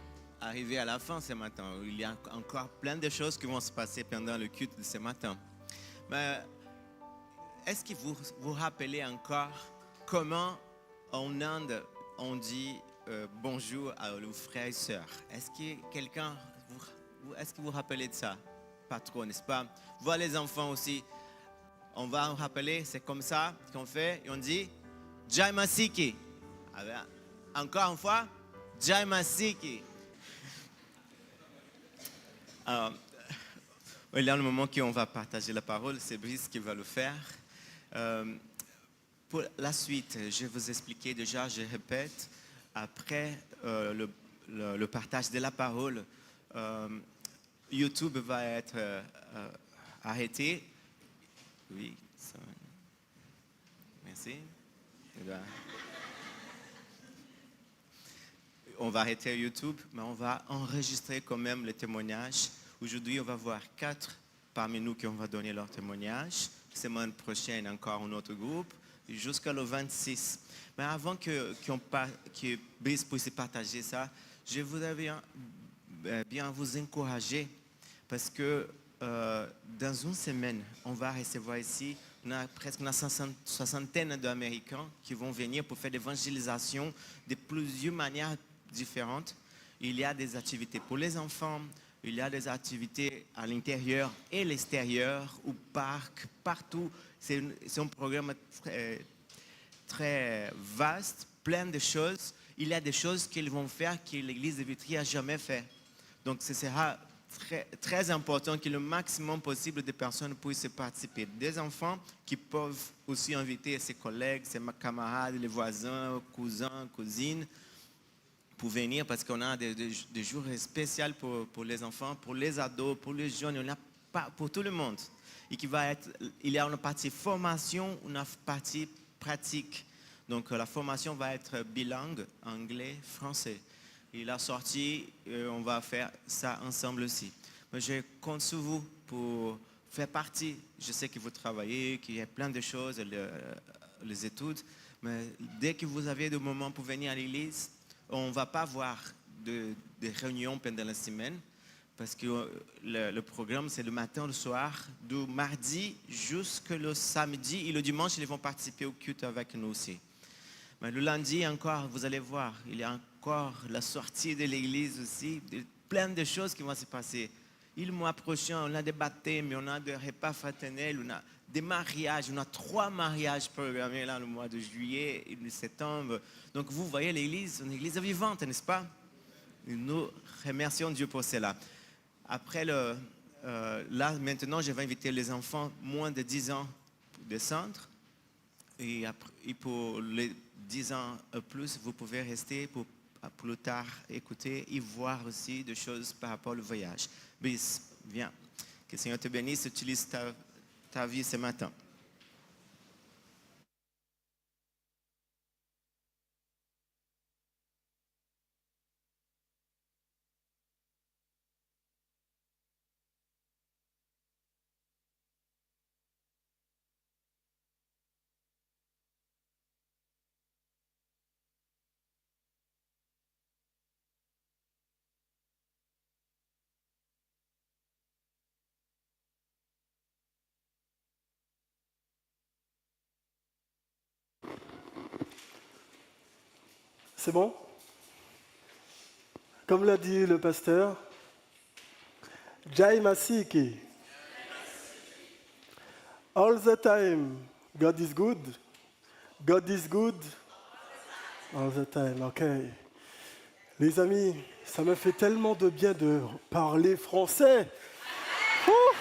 arrivées à la fin ce matin. Il y a encore plein de choses qui vont se passer pendant le culte de ce matin. Mais est-ce que vous vous rappelez encore comment en Inde on dit bonjour à nos frères et sœurs? Est-ce que vous vous rappelez de ça? Pas trop, n'est-ce pas? Voilà les enfants aussi. On va en rappeler, c'est comme ça qu'on fait et on dit Jai Masiki. Encore une fois, Jai Masiki. Il y a le moment qu'on va partager la parole, c'est Brice qui va le faire. Pour la suite, je vais vous expliquer déjà, je répète, après le partage de la parole, YouTube va être arrêté. Oui, ça... Merci. On va arrêter YouTube, mais on va enregistrer quand même les témoignages. Aujourd'hui, on va voir 4 parmi nous qui vont donner leur témoignage. Semaine prochaine, encore un autre groupe, jusqu'à le 26. Mais avant que Brice puisse partager ça, je voudrais bien vous encourager parce que dans une semaine, on va recevoir ici presque une soixantaine d'Américains qui vont venir pour faire l'évangélisation de plusieurs manières différentes. Il y a des activités pour les enfants, il y a des activités à l'intérieur et l'extérieur, au parc, partout. C'est un programme très vaste, plein de choses. Il y a des choses qu'ils vont faire que l'Église de Vitry n'a jamais fait. Donc, ce sera très important que le maximum possible de personnes puissent participer. Des enfants qui peuvent aussi inviter ses collègues, ses camarades, les voisins, cousins, cousines, pour venir parce qu'on a des jours spéciaux pour les enfants, pour les ados, pour les jeunes, on a pas pour tout le monde. Et il y a une partie formation, une partie pratique. Donc la formation va être bilingue, anglais, français. Et la sortie, on va faire ça ensemble aussi. Mais je compte sur vous pour faire partie. Je sais que vous travaillez, qu'il y a plein de choses, les études. Mais dès que vous avez des moments pour venir à l'église, on ne va pas avoir de réunions pendant la semaine parce que le programme, c'est le matin, le soir, du mardi jusqu'au samedi. Et le dimanche, ils vont participer au culte avec nous aussi. Mais le lundi encore, vous allez voir, il y a encore la sortie de l'église aussi, plein de choses qui vont se passer. Et le mois prochain, on a des baptêmes, on a des repas fraternels, on a des mariages, on a 3 mariages programmés là le mois de juillet et de septembre. Donc vous voyez l'église, une église vivante, n'est-ce pas? Et nous remercions Dieu pour cela. Après là, maintenant, je vais inviter les enfants moins de 10 ans pour descendre. Et pour les 10 ans plus, vous pouvez rester pour plus tard écouter et voir aussi des choses par rapport au voyage. Bis, viens. Que le Seigneur te bénisse, utilise ta vie ce matin. C'est bon? Comme l'a dit le pasteur, Jai Masiki. All the time, God is good. God is good. All the time, ok. Les amis, ça me fait tellement de bien de parler français. Ouh.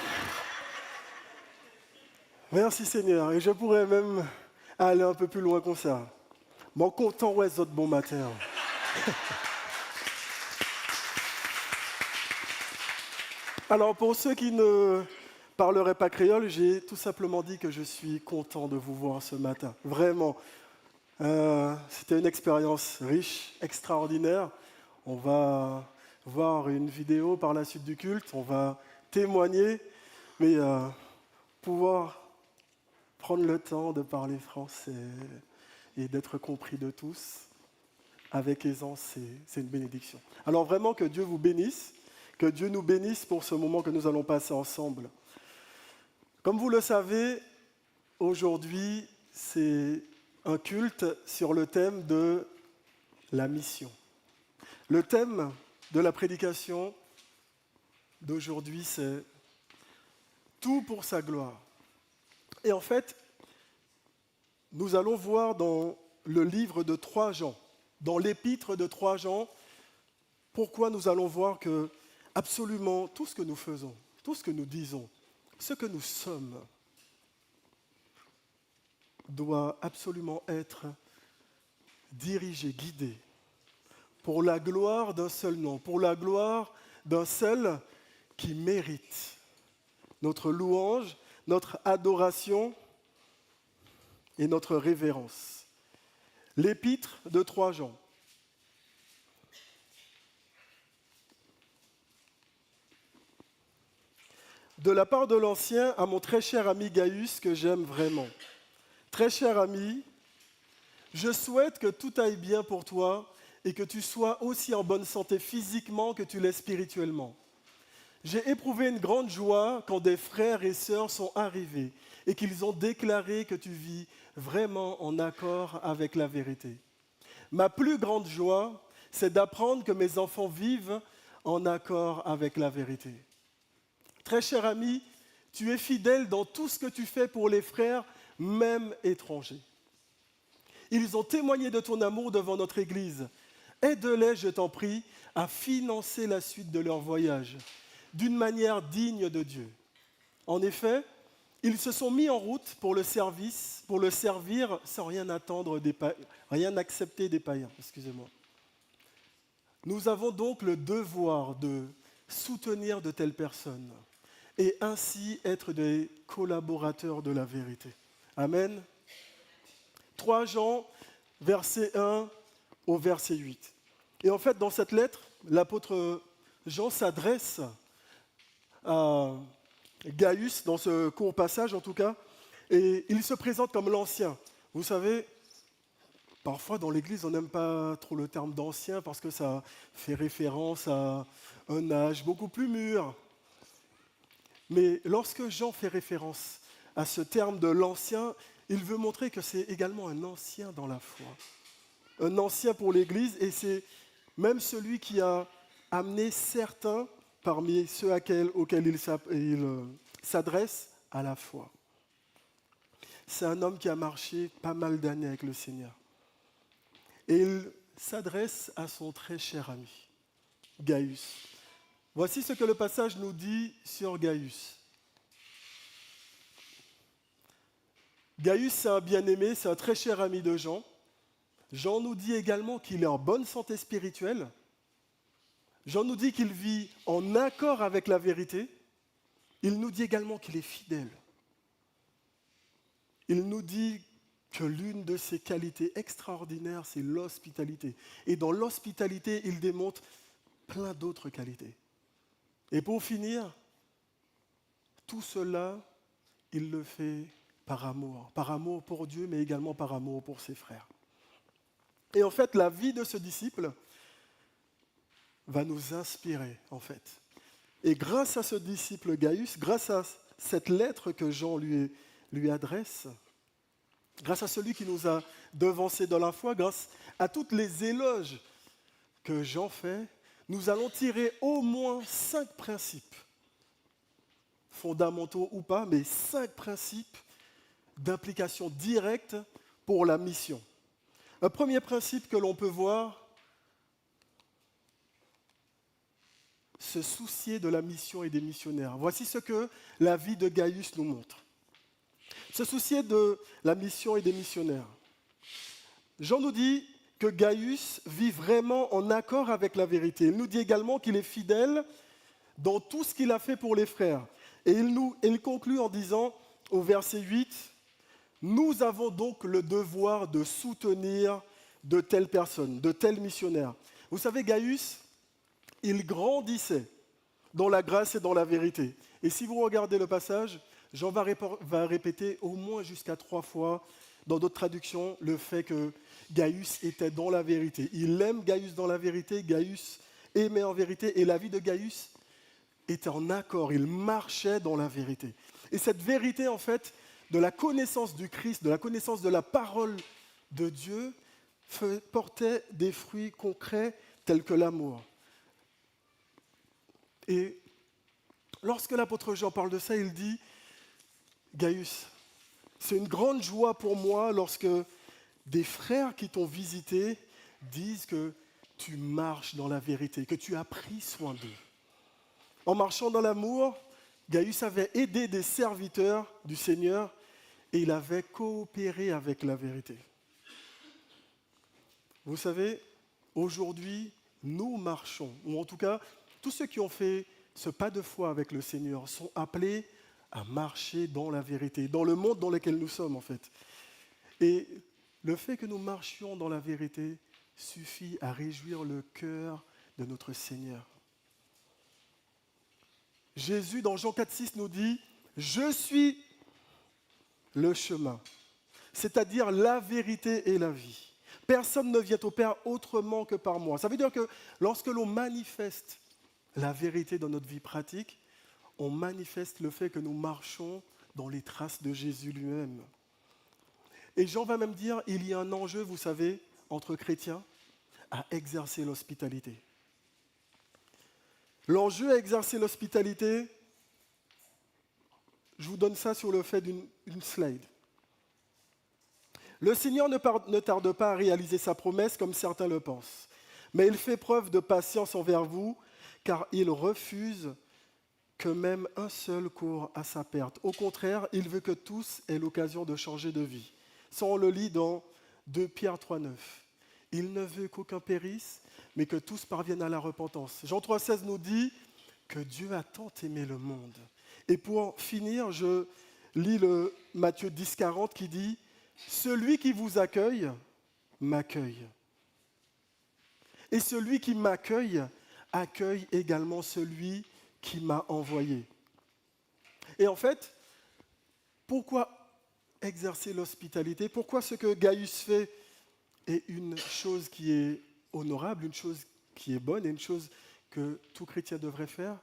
Merci Seigneur. Et je pourrais même aller un peu plus loin comme ça. Mon content, ouais, autres bon matin. Alors, pour ceux qui ne parleraient pas créole, j'ai tout simplement dit que je suis content de vous voir ce matin. Vraiment. C'était une expérience riche, extraordinaire. On va voir une vidéo par la suite du culte. On va témoigner. Mais pouvoir prendre le temps de parler français et d'être compris de tous avec aisance, c'est une bénédiction. Alors vraiment que Dieu vous bénisse, que Dieu nous bénisse pour ce moment que nous allons passer ensemble. Comme vous le savez, aujourd'hui, c'est un culte sur le thème de la mission. Le thème de la prédication d'aujourd'hui, c'est tout pour sa gloire. Et en fait, nous allons voir dans le livre de 3 Jean, dans l'épître de 3 Jean, pourquoi nous allons voir que absolument tout ce que nous faisons, tout ce que nous disons, ce que nous sommes, doit absolument être dirigé, guidé, pour la gloire d'un seul nom, pour la gloire d'un seul qui mérite notre louange, notre adoration et notre révérence. L'épître de 3 Jean. De la part de l'Ancien à mon très cher ami Gaius, que j'aime vraiment. Très cher ami, je souhaite que tout aille bien pour toi et que tu sois aussi en bonne santé physiquement que tu l'es spirituellement. J'ai éprouvé une grande joie quand des frères et sœurs sont arrivés et qu'ils ont déclaré que tu vis vraiment en accord avec la vérité. Ma plus grande joie, c'est d'apprendre que mes enfants vivent en accord avec la vérité. Très cher ami, tu es fidèle dans tout ce que tu fais pour les frères, même étrangers. Ils ont témoigné de ton amour devant notre Église. Aide-les, je t'en prie, à financer la suite de leur voyage d'une manière digne de Dieu. En effet, ils se sont mis en route pour le servir sans rien accepter des païens. Excusez-moi. Nous avons donc le devoir de soutenir de telles personnes et ainsi être des collaborateurs de la vérité. Amen. 3 Jean, verset 1 au verset 8. Et en fait, dans cette lettre, l'apôtre Jean s'adresse à Gaius, dans ce court passage en tout cas, et il se présente comme l'ancien. Vous savez, parfois dans l'Église, on n'aime pas trop le terme d'ancien parce que ça fait référence à un âge beaucoup plus mûr. Mais lorsque Jean fait référence à ce terme de l'ancien, il veut montrer que c'est également un ancien dans la foi. Un ancien pour l'Église, et c'est même celui qui a amené certains parmi ceux auxquels il s'adresse à la foi. C'est un homme qui a marché pas mal d'années avec le Seigneur. Et il s'adresse à son très cher ami, Gaius. Voici ce que le passage nous dit sur Gaius. Gaius, c'est un bien-aimé, c'est un très cher ami de Jean. Jean nous dit également qu'il est en bonne santé spirituelle. Jean nous dit qu'il vit en accord avec la vérité. Il nous dit également qu'il est fidèle. Il nous dit que l'une de ses qualités extraordinaires, c'est l'hospitalité. Et dans l'hospitalité, il démontre plein d'autres qualités. Et pour finir, tout cela, il le fait par amour pour Dieu, mais également par amour pour ses frères. Et en fait, la vie de ce disciple va nous inspirer, en fait. Et grâce à ce disciple Gaius, grâce à cette lettre que Jean lui adresse, grâce à celui qui nous a devancés dans la foi, grâce à toutes les éloges que Jean fait, nous allons tirer au moins 5 principes, fondamentaux ou pas, mais 5 principes d'implication directe pour la mission. Un premier principe que l'on peut voir, se soucier de la mission et des missionnaires. Voici ce que la vie de Gaius nous montre. Se soucier de la mission et des missionnaires. Jean nous dit que Gaius vit vraiment en accord avec la vérité. Il nous dit également qu'il est fidèle dans tout ce qu'il a fait pour les frères. Et il conclut en disant au verset 8, « Nous avons donc le devoir de soutenir de telles personnes, de tels missionnaires. » Vous savez, Gaius, il grandissait dans la grâce et dans la vérité. Et si vous regardez le passage, Jean va répéter au moins jusqu'à 3 fois, dans d'autres traductions, le fait que Gaius était dans la vérité. Il aime Gaius dans la vérité, Gaius aimait en vérité, et la vie de Gaius était en accord, il marchait dans la vérité. Et cette vérité, en fait, de la connaissance du Christ, de la connaissance de la parole de Dieu, portait des fruits concrets tels que l'amour. Et lorsque l'apôtre Jean parle de ça, il dit « Gaius, c'est une grande joie pour moi lorsque des frères qui t'ont visité disent que tu marches dans la vérité, que tu as pris soin d'eux. » En marchant dans l'amour, Gaius avait aidé des serviteurs du Seigneur et il avait coopéré avec la vérité. Vous savez, aujourd'hui, nous marchons, ou en tout cas, tous ceux qui ont fait ce pas de foi avec le Seigneur sont appelés à marcher dans la vérité, dans le monde dans lequel nous sommes en fait. Et le fait que nous marchions dans la vérité suffit à réjouir le cœur de notre Seigneur. Jésus, dans Jean 4,6, nous dit « Je suis le chemin, c'est-à-dire la vérité et la vie. Personne ne vient au Père autrement que par moi. » Ça veut dire que lorsque l'on manifeste la vérité dans notre vie pratique, on manifeste le fait que nous marchons dans les traces de Jésus lui-même. Et Jean va même dire, il y a un enjeu, vous savez, entre chrétiens, à exercer l'hospitalité. L'enjeu à exercer l'hospitalité, je vous donne ça sur le fait d'une slide. Le Seigneur ne tarde pas à réaliser sa promesse comme certains le pensent, mais il fait preuve de patience envers vous, car il refuse que même un seul court à sa perte. Au contraire, il veut que tous aient l'occasion de changer de vie. Ça, on le lit dans 2 Pierre 3,9. Il ne veut qu'aucun périsse, mais que tous parviennent à la repentance. Jean 3,16 nous dit que Dieu a tant aimé le monde. Et pour finir, je lis le Matthieu 10,40 qui dit « Celui qui vous accueille, m'accueille. Et celui qui m'accueille, accueille également celui qui m'a envoyé. » Et en fait, pourquoi exercer l'hospitalité? Pourquoi ce que Gaius fait est une chose qui est honorable, une chose qui est bonne et une chose que tout chrétien devrait faire?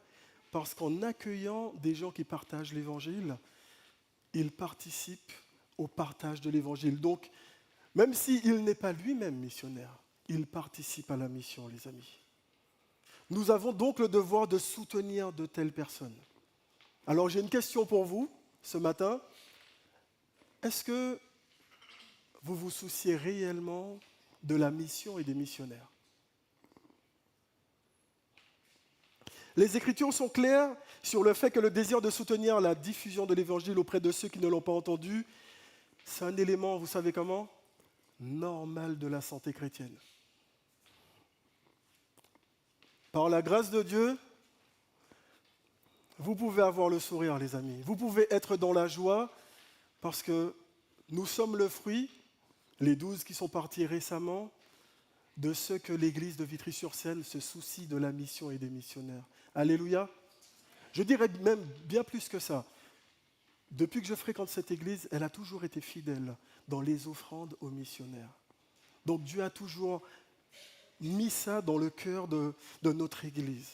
Parce qu'en accueillant des gens qui partagent l'Évangile, il participe au partage de l'Évangile. Donc, même s'il n'est pas lui-même missionnaire, il participe à la mission, les amis. Nous avons donc le devoir de soutenir de telles personnes. Alors j'ai une question pour vous ce matin. Est-ce que vous vous souciez réellement de la mission et des missionnaires? Les Écritures sont claires sur le fait que le désir de soutenir la diffusion de l'Évangile auprès de ceux qui ne l'ont pas entendu, c'est un élément, vous savez comment? Normal de la santé chrétienne. Par la grâce de Dieu, vous pouvez avoir le sourire, les amis. Vous pouvez être dans la joie parce que nous sommes le fruit, les 12 qui sont partis récemment, de ce que l'Église de Vitry-sur-Seine se soucie de la mission et des missionnaires. Alléluia. Je dirais même bien plus que ça. Depuis que je fréquente cette Église, elle a toujours été fidèle dans les offrandes aux missionnaires. Donc Dieu a toujours mis ça dans le cœur de notre Église.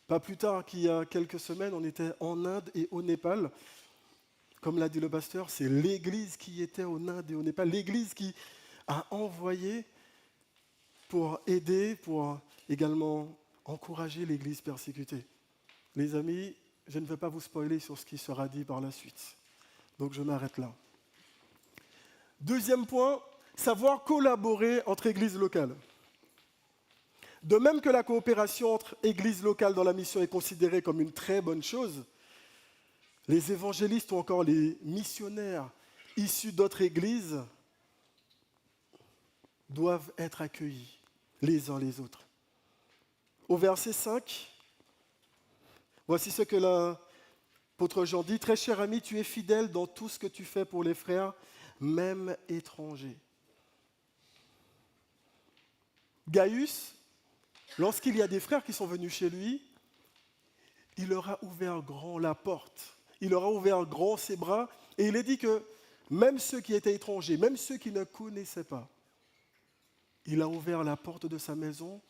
Pas plus tard qu'il y a quelques semaines, on était en Inde et au Népal. Comme l'a dit le pasteur, c'est l'Église qui était en Inde et au Népal, l'Église qui a envoyé pour aider, pour également encourager l'Église persécutée. Les amis, je ne vais pas vous spoiler sur ce qui sera dit par la suite. Donc je m'arrête là. Deuxième point, savoir collaborer entre églises locales. De même que la coopération entre églises locales dans la mission est considérée comme une très bonne chose, les évangélistes ou encore les missionnaires issus d'autres églises doivent être accueillis les uns les autres. Au verset 5, voici ce que l'apôtre Jean dit. « Très cher ami, tu es fidèle dans tout ce que tu fais pour les frères, même étrangers. » Gaius, lorsqu'il y a des frères qui sont venus chez lui, il leur a ouvert grand la porte, il leur a ouvert grand ses bras, et il a dit que même ceux qui étaient étrangers, même ceux qui ne connaissaient pas, il a ouvert la porte de sa maison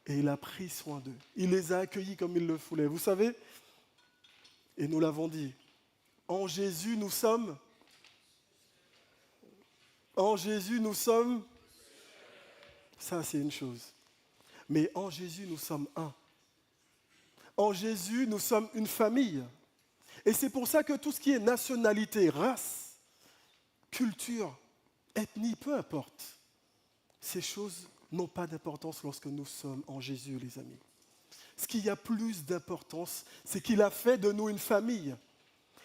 et il a pris soin d'eux. Il les a accueillis comme il le voulait. Vous savez, et nous l'avons dit, en Jésus nous sommes, ça c'est une chose. Mais en Jésus nous sommes un. En Jésus nous sommes une famille. Et c'est pour ça que tout ce qui est nationalité, race, culture, ethnie, peu importe, ces choses n'ont pas d'importance lorsque nous sommes en Jésus, les amis. Ce qui a plus d'importance, c'est qu'il a fait de nous une famille.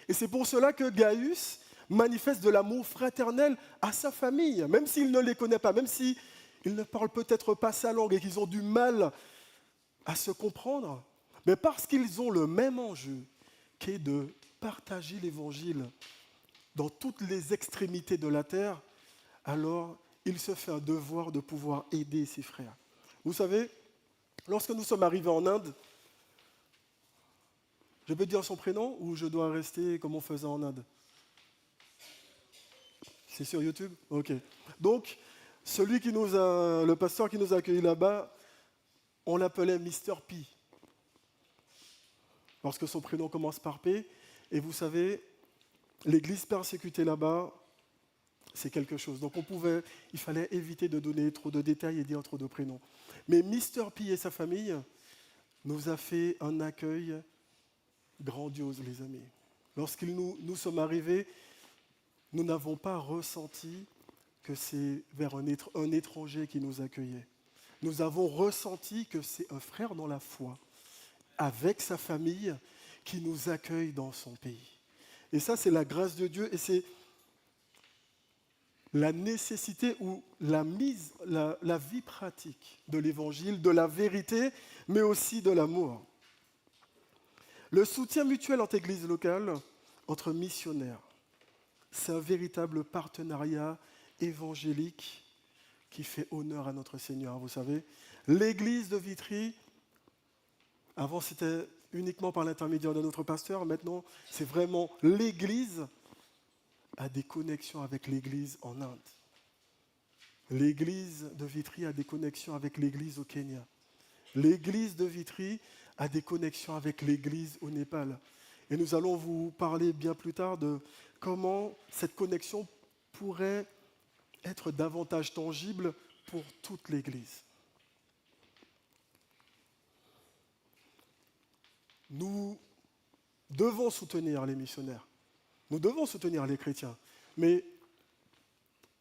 Et c'est pour cela que Gaius manifeste de l'amour fraternel à sa famille, même s'il ne les connaît pas, même s'ils ne parlent peut-être pas sa langue et qu'ils ont du mal à se comprendre, mais parce qu'ils ont le même enjeu qui est de partager l'Évangile dans toutes les extrémités de la terre, alors il se fait un devoir de pouvoir aider ses frères. Vous savez, lorsque nous sommes arrivés en Inde, je peux dire son prénom ou je dois rester comme on faisait en Inde? C'est sur YouTube? Ok. Donc, le pasteur qui nous a accueillis là-bas, on l'appelait Mr. P. Parce que son prénom commence par P. Et vous savez, l'église persécutée là-bas, c'est quelque chose. Donc il fallait éviter de donner trop de détails et dire trop de prénoms. Mais Mr. P et sa famille nous a fait un accueil grandiose, les amis. Lorsqu'ils nous sommes arrivés, nous n'avons pas ressenti que c'est vers un étranger qui nous accueillait. Nous avons ressenti que c'est un frère dans la foi, avec sa famille, qui nous accueille dans son pays. Et ça, c'est la grâce de Dieu et c'est la nécessité ou la vie pratique de l'Évangile, de la vérité, mais aussi de l'amour. Le soutien mutuel entre églises locales, entre missionnaires, c'est un véritable partenariat évangélique qui fait honneur à notre Seigneur. Vous savez, l'église de Vitry, avant c'était uniquement par l'intermédiaire de notre pasteur, maintenant c'est vraiment l'église a des connexions avec l'église en Inde. L'église de Vitry a des connexions avec l'église au Kenya. L'église de Vitry a des connexions avec l'église au Népal. Et nous allons vous parler bien plus tard de comment cette connexion pourrait être davantage tangible pour toute l'église. Nous devons soutenir les missionnaires. Nous devons soutenir les chrétiens. Mais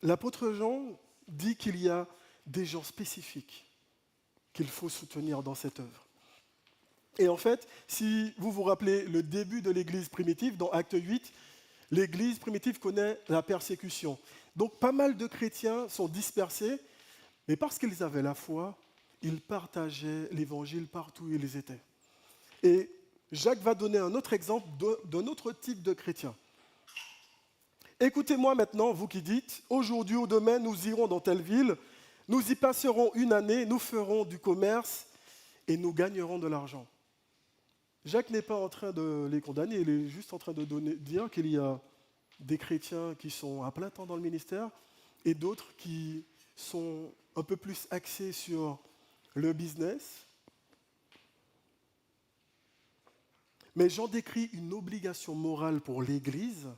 l'apôtre Jean dit qu'il y a des gens spécifiques qu'il faut soutenir dans cette œuvre. Et en fait, si vous vous rappelez le début de l'Église primitive, dans Acte 8, l'Église primitive connaît la persécution. Donc pas mal de chrétiens sont dispersés, mais parce qu'ils avaient la foi, ils partageaient l'Évangile partout où ils étaient. Et Jacques va donner un autre exemple d'un autre type de chrétien. Écoutez-moi maintenant, vous qui dites, aujourd'hui ou demain, nous irons dans telle ville, nous y passerons une année, nous ferons du commerce et nous gagnerons de l'argent. Jacques n'est pas en train de les condamner, il est juste en train de dire qu'il y a des chrétiens qui sont à plein temps dans le ministère et d'autres qui sont un peu plus axés sur le business. Mais Jean décrit une obligation morale pour l'Église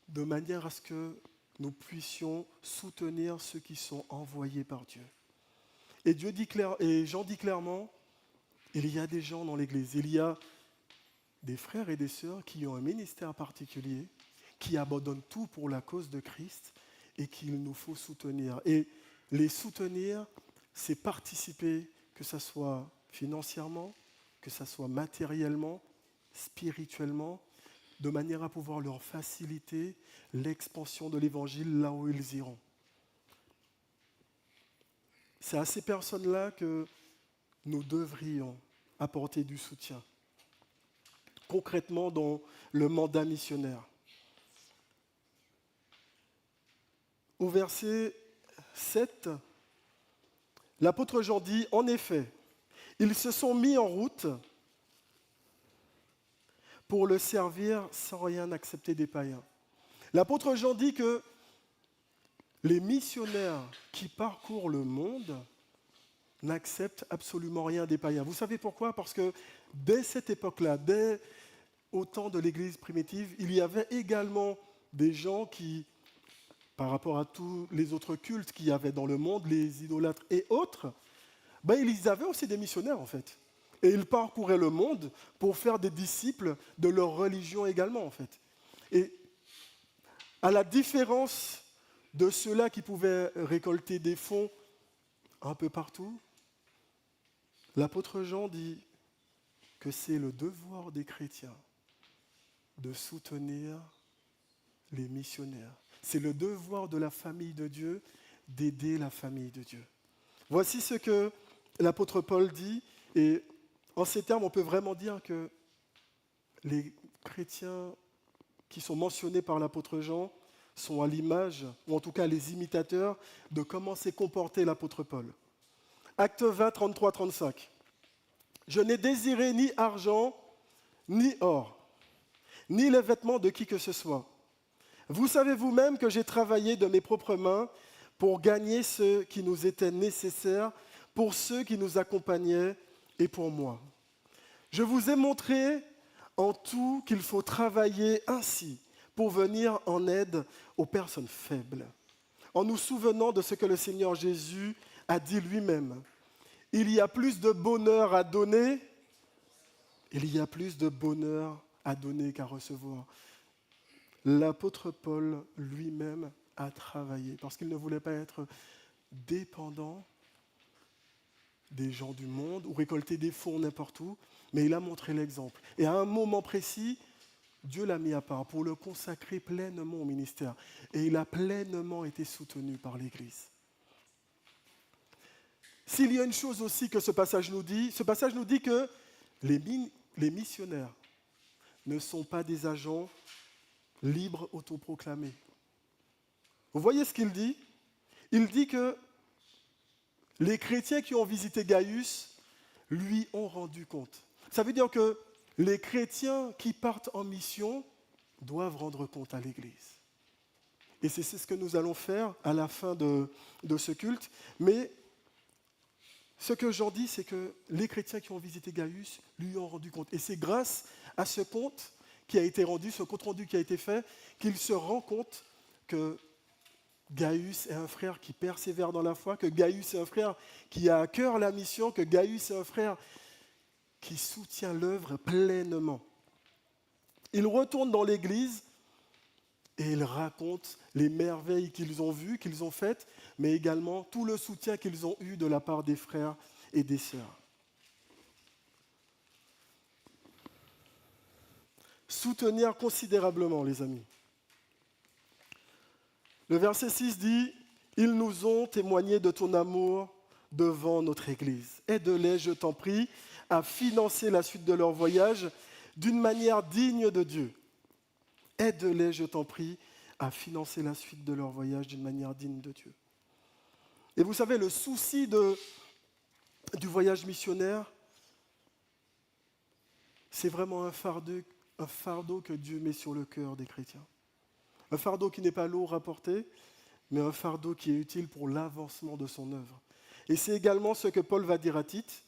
de manière à ce que nous puissions soutenir ceux qui sont envoyés par Dieu. Et Jean dit clairement, il y a des gens dans l'Église, il y a des frères et des sœurs qui ont un ministère particulier, qui abandonnent tout pour la cause de Christ et qu'il nous faut soutenir. Et les soutenir, c'est participer, que ce soit financièrement, que ce soit matériellement, spirituellement, de manière à pouvoir leur faciliter l'expansion de l'Évangile là où ils iront. C'est à ces personnes-là que nous devrions apporter du soutien, concrètement dans le mandat missionnaire. Au verset 7, l'apôtre Jean dit, « En effet, ils se sont mis en route pour le servir sans rien accepter des païens. » L'apôtre Jean dit que les missionnaires qui parcourent le monde n'acceptent absolument rien des païens. Vous savez pourquoi? Parce que dès cette époque-là, dès au temps de l'Église primitive, il y avait également des gens qui, par rapport à tous les autres cultes qu'il y avait dans le monde, les idolâtres et autres, ils avaient aussi des missionnaires en fait. Et ils parcouraient le monde pour faire des disciples de leur religion également en fait. Et à la différence de ceux-là qui pouvaient récolter des fonds un peu partout, l'apôtre Jean dit que c'est le devoir des chrétiens de soutenir les missionnaires. C'est le devoir de la famille de Dieu d'aider la famille de Dieu. Voici ce que l'apôtre Paul dit, et en ces termes, on peut vraiment dire que les chrétiens qui sont mentionnés par l'apôtre Jean sont à l'image, ou en tout cas les imitateurs, de comment s'est comporté l'apôtre Paul. Acte 20, 33, 35. « Je n'ai désiré ni argent, ni or, ni les vêtements de qui que ce soit. Vous savez vous-même que j'ai travaillé de mes propres mains pour gagner ce qui nous était nécessaire, pour ceux qui nous accompagnaient et pour moi. Je vous ai montré en tout qu'il faut travailler ainsi pour venir en aide aux personnes faibles, en nous souvenant de ce que le Seigneur Jésus a dit lui-même. Il y a plus de bonheur à donner, qu'à recevoir. » L'apôtre Paul lui-même a travaillé parce qu'il ne voulait pas être dépendant des gens du monde ou récolter des fonds n'importe où, mais il a montré l'exemple. Et à un moment précis, Dieu l'a mis à part pour le consacrer pleinement au ministère. Et il a pleinement été soutenu par l'Église. S'il y a une chose aussi que ce passage nous dit que les missionnaires ne sont pas des agents libres autoproclamés. Vous voyez ce qu'il dit? Il dit que les chrétiens qui ont visité Gaius lui ont rendu compte. Ça veut dire que les chrétiens qui partent en mission doivent rendre compte à l'Église. Et c'est ce que nous allons faire à la fin de ce culte. Mais ce que j'en dis, c'est que les chrétiens qui ont visité Gaius lui ont rendu compte. Et c'est grâce à ce compte qui a été rendu, ce compte rendu qui a été fait, qu'il se rend compte que Gaius est un frère qui persévère dans la foi, que Gaius est un frère qui a à cœur la mission, que Gaius est un frère qui soutient l'œuvre pleinement. Ils retournent dans l'église et ils racontent les merveilles qu'ils ont vues, qu'ils ont faites, mais également tout le soutien qu'ils ont eu de la part des frères et des sœurs. soutenir considérablement, les amis. Le verset 6 dit, « Ils nous ont témoigné de ton amour devant notre Église. Aide-les, je t'en prie, à financer la suite de leur voyage d'une manière digne de Dieu. Aide-les, je t'en prie, à financer la suite de leur voyage d'une manière digne de Dieu. » Et vous savez, le souci du voyage missionnaire, c'est vraiment un fardeau que Dieu met sur le cœur des chrétiens. Un fardeau qui n'est pas lourd à porter, mais un fardeau qui est utile pour l'avancement de son œuvre. Et c'est également ce que Paul va dire à Tite,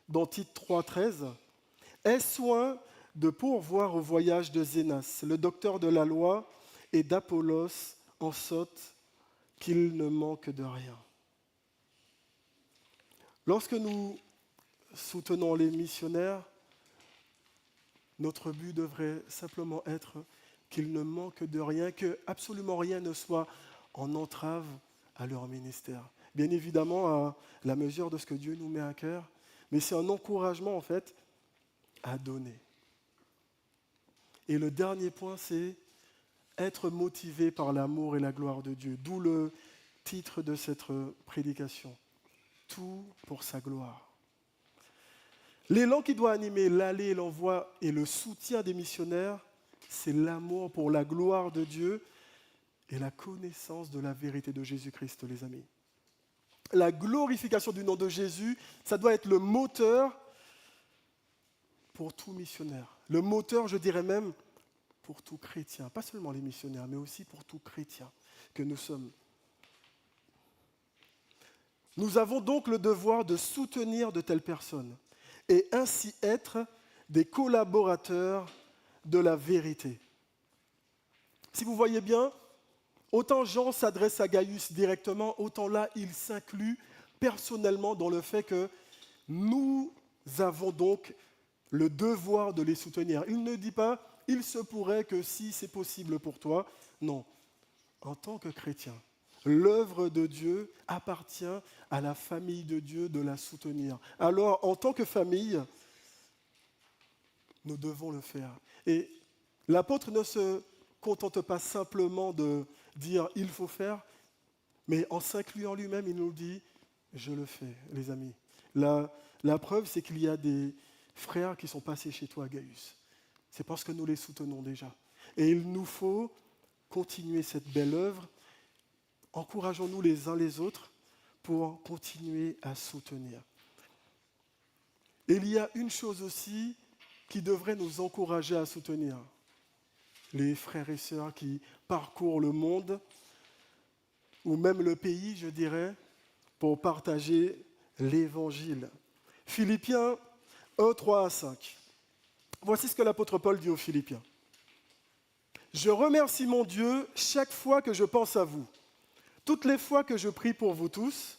dans Tite 3,13. « Aie soin de pourvoir au voyage de Zénas, le docteur de la loi, et d'Apollos, en sorte qu'il ne manque de rien. » Lorsque nous soutenons les missionnaires, notre but devrait simplement être qu'il ne manque de rien, que absolument rien ne soit en entrave à leur ministère. Bien évidemment, à la mesure de ce que Dieu nous met à cœur, mais c'est un encouragement en fait à donner. Et le dernier point, c'est être motivé par l'amour et la gloire de Dieu, d'où le titre de cette prédication. Tout pour sa gloire. L'élan qui doit animer l'aller, l'envoi et le soutien des missionnaires, c'est l'amour pour la gloire de Dieu et la connaissance de la vérité de Jésus-Christ, les amis. La glorification du nom de Jésus, ça doit être le moteur pour tout missionnaire. Le moteur, je dirais même, pour tout chrétien. Pas seulement les missionnaires, mais aussi pour tout chrétien que nous sommes. Nous avons donc le devoir de soutenir de telles personnes et ainsi être des collaborateurs de la vérité. Si vous voyez bien, autant Jean s'adresse à Gaius directement, autant là, il s'inclut personnellement dans le fait que nous avons donc le devoir de les soutenir. Il ne dit pas « il se pourrait que si c'est possible pour toi ». Non, en tant que chrétien, l'œuvre de Dieu appartient à la famille de Dieu de la soutenir. Alors, en tant que famille, nous devons le faire. Et l'apôtre ne se contente pas simplement de dire « il faut faire », mais en s'incluant lui-même, il nous dit « je le fais, les amis ». La preuve, c'est qu'il y a des frères qui sont passés chez toi, Gaius. C'est parce que nous les soutenons déjà. Et il nous faut continuer cette belle œuvre. Encourageons-nous les uns les autres pour continuer à soutenir. Et il y a une chose aussi qui devrait nous encourager à soutenir. Les frères et sœurs qui parcourent le monde, ou même le pays, je dirais, pour partager l'Évangile. Philippiens 1, 3 à 5. Voici ce que l'apôtre Paul dit aux Philippiens. « Je remercie mon Dieu chaque fois que je pense à vous. Toutes les fois que je prie pour vous tous,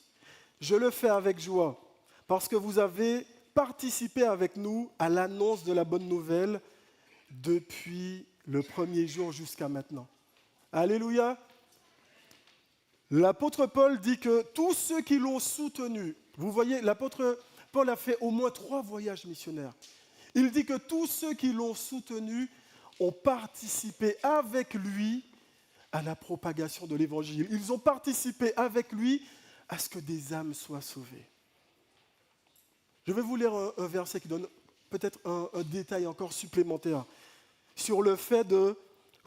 je le fais avec joie, parce que vous avez participé avec nous à l'annonce de la bonne nouvelle depuis le premier jour jusqu'à maintenant. » Alléluia. L'apôtre Paul dit que tous ceux qui l'ont soutenu, vous voyez, l'apôtre Paul a fait au moins 3 voyages missionnaires. Il dit que tous ceux qui l'ont soutenu ont participé avec lui à la propagation de l'Évangile. Ils ont participé avec lui à ce que des âmes soient sauvées. Je vais vous lire un verset qui donne peut-être un détail encore supplémentaire sur le fait de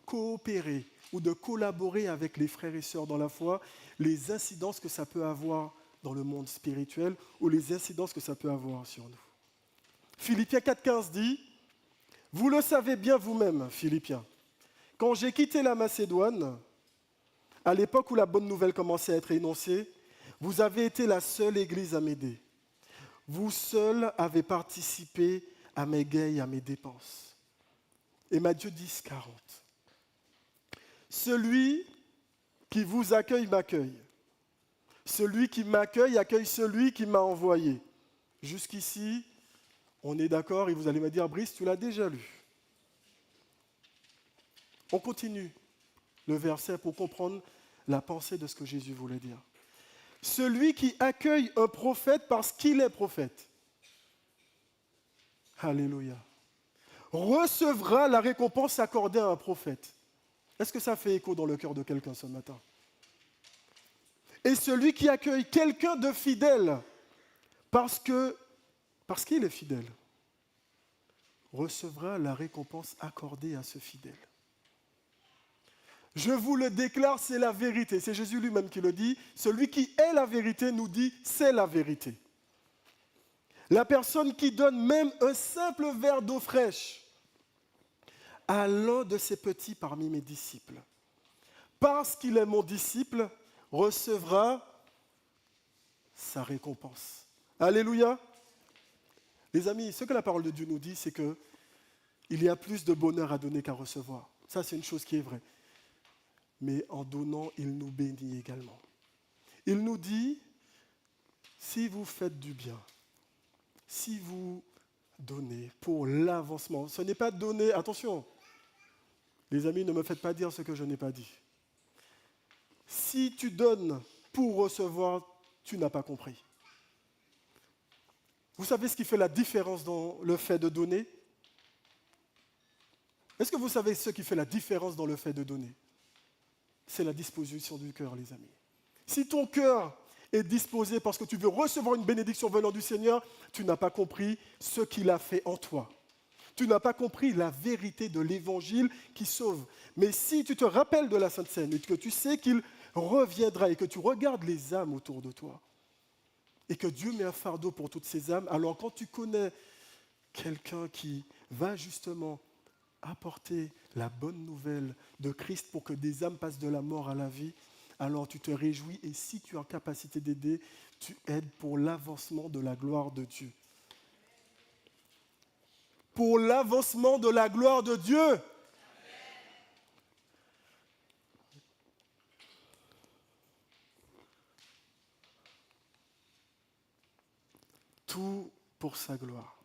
coopérer ou de collaborer avec les frères et sœurs dans la foi, les incidences que ça peut avoir dans le monde spirituel ou les incidences que ça peut avoir sur nous. Philippiens 4,15 dit « Vous le savez bien vous-même, Philippiens, quand j'ai quitté la Macédoine, à l'époque où la bonne nouvelle commençait à être énoncée, vous avez été la seule église à m'aider. Vous seuls avez participé à mes gains et à mes dépenses. » Et Matthieu 10, 40. Celui qui vous accueille m'accueille. Celui qui m'accueille accueille celui qui m'a envoyé. Jusqu'ici, on est d'accord et vous allez me dire, Brice, tu l'as déjà lu. On continue le verset pour comprendre la pensée de ce que Jésus voulait dire. Celui qui accueille un prophète parce qu'il est prophète. Alléluia. recevra la récompense accordée à un prophète. Est-ce que ça fait écho dans le cœur de quelqu'un ce matin? Et celui qui accueille quelqu'un de fidèle, parce qu'il est fidèle, recevra la récompense accordée à ce fidèle. Je vous le déclare, c'est la vérité. C'est Jésus lui-même qui le dit. Celui qui est la vérité nous dit, c'est la vérité. La personne qui donne même un simple verre d'eau fraîche à l'un de ses petits parmi mes disciples, parce qu'il est mon disciple, recevra sa récompense. Alléluia. Les amis, ce que la parole de Dieu nous dit, c'est qu'il y a plus de bonheur à donner qu'à recevoir. Ça, c'est une chose qui est vraie. Mais en donnant, il nous bénit également. Il nous dit, si vous faites du bien, si vous donnez pour l'avancement, ce n'est pas donner, attention, les amis, ne me faites pas dire ce que je n'ai pas dit. Si tu donnes pour recevoir, tu n'as pas compris. Vous savez ce qui fait la différence dans le fait de donner? Est-ce que vous savez ce qui fait la différence dans le fait de donner? C'est la disposition du cœur, les amis. Si ton cœur est disposé parce que tu veux recevoir une bénédiction venant du Seigneur, tu n'as pas compris ce qu'il a fait en toi. Tu n'as pas compris la vérité de l'Évangile qui sauve. Mais si tu te rappelles de la Sainte Seine et que tu sais qu'il reviendra et que tu regardes les âmes autour de toi et que Dieu met un fardeau pour toutes ces âmes, alors quand tu connais quelqu'un qui va justement apporter la bonne nouvelle de Christ pour que des âmes passent de la mort à la vie, alors tu te réjouis et si tu es en capacité d'aider, tu aides pour l'avancement de la gloire de Dieu. Pour l'avancement de la gloire de Dieu. Tout pour sa gloire.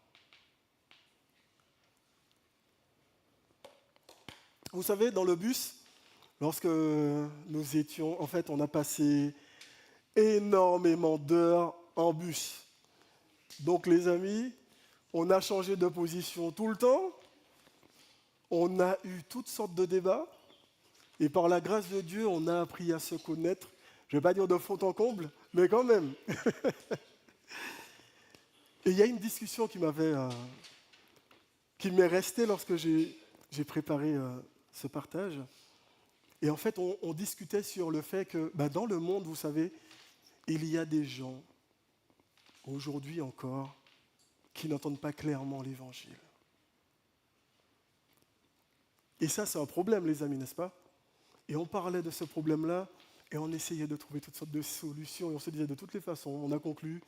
Vous savez, dans le bus, lorsque nous étions, en fait, on a passé énormément d'heures en bus. Donc, les amis, on a changé de position tout le temps. On a eu toutes sortes de débats. Et par la grâce de Dieu, on a appris à se connaître. Je ne vais pas dire de fond en comble, mais quand même. Et il y a une discussion qui m'est restée lorsque j'ai préparé ce partage. Et en fait, on discutait sur le fait que dans le monde, vous savez, il y a des gens, aujourd'hui encore, qui n'entendent pas clairement l'Évangile. Et ça, c'est un problème, les amis, n'est-ce pas? Et on parlait de ce problème-là, et on essayait de trouver toutes sortes de solutions, et on se disait de toutes les façons, on a conclu,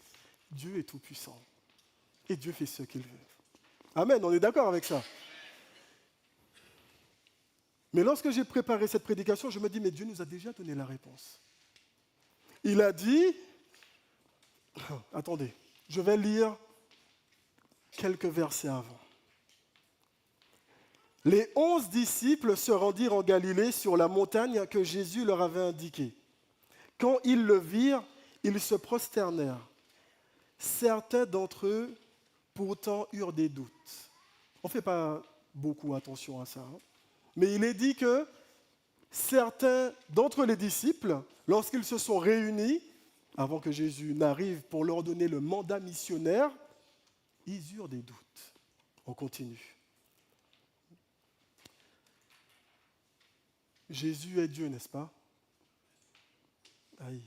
Dieu est tout-puissant, et Dieu fait ce qu'il veut. Amen, on est d'accord avec ça. Mais lorsque j'ai préparé cette prédication, je me dis, mais Dieu nous a déjà donné la réponse. Il a dit, attendez, je vais lire quelques versets avant. Les 11 disciples se rendirent en Galilée sur la montagne que Jésus leur avait indiquée. Quand ils le virent, ils se prosternèrent. Certains d'entre eux, pourtant, eurent des doutes. On ne fait pas beaucoup attention à ça. Mais il est dit que certains d'entre les disciples, lorsqu'ils se sont réunis, avant que Jésus n'arrive pour leur donner le mandat missionnaire, ils eurent des doutes. On continue. Jésus est Dieu, n'est-ce pas? Aïe.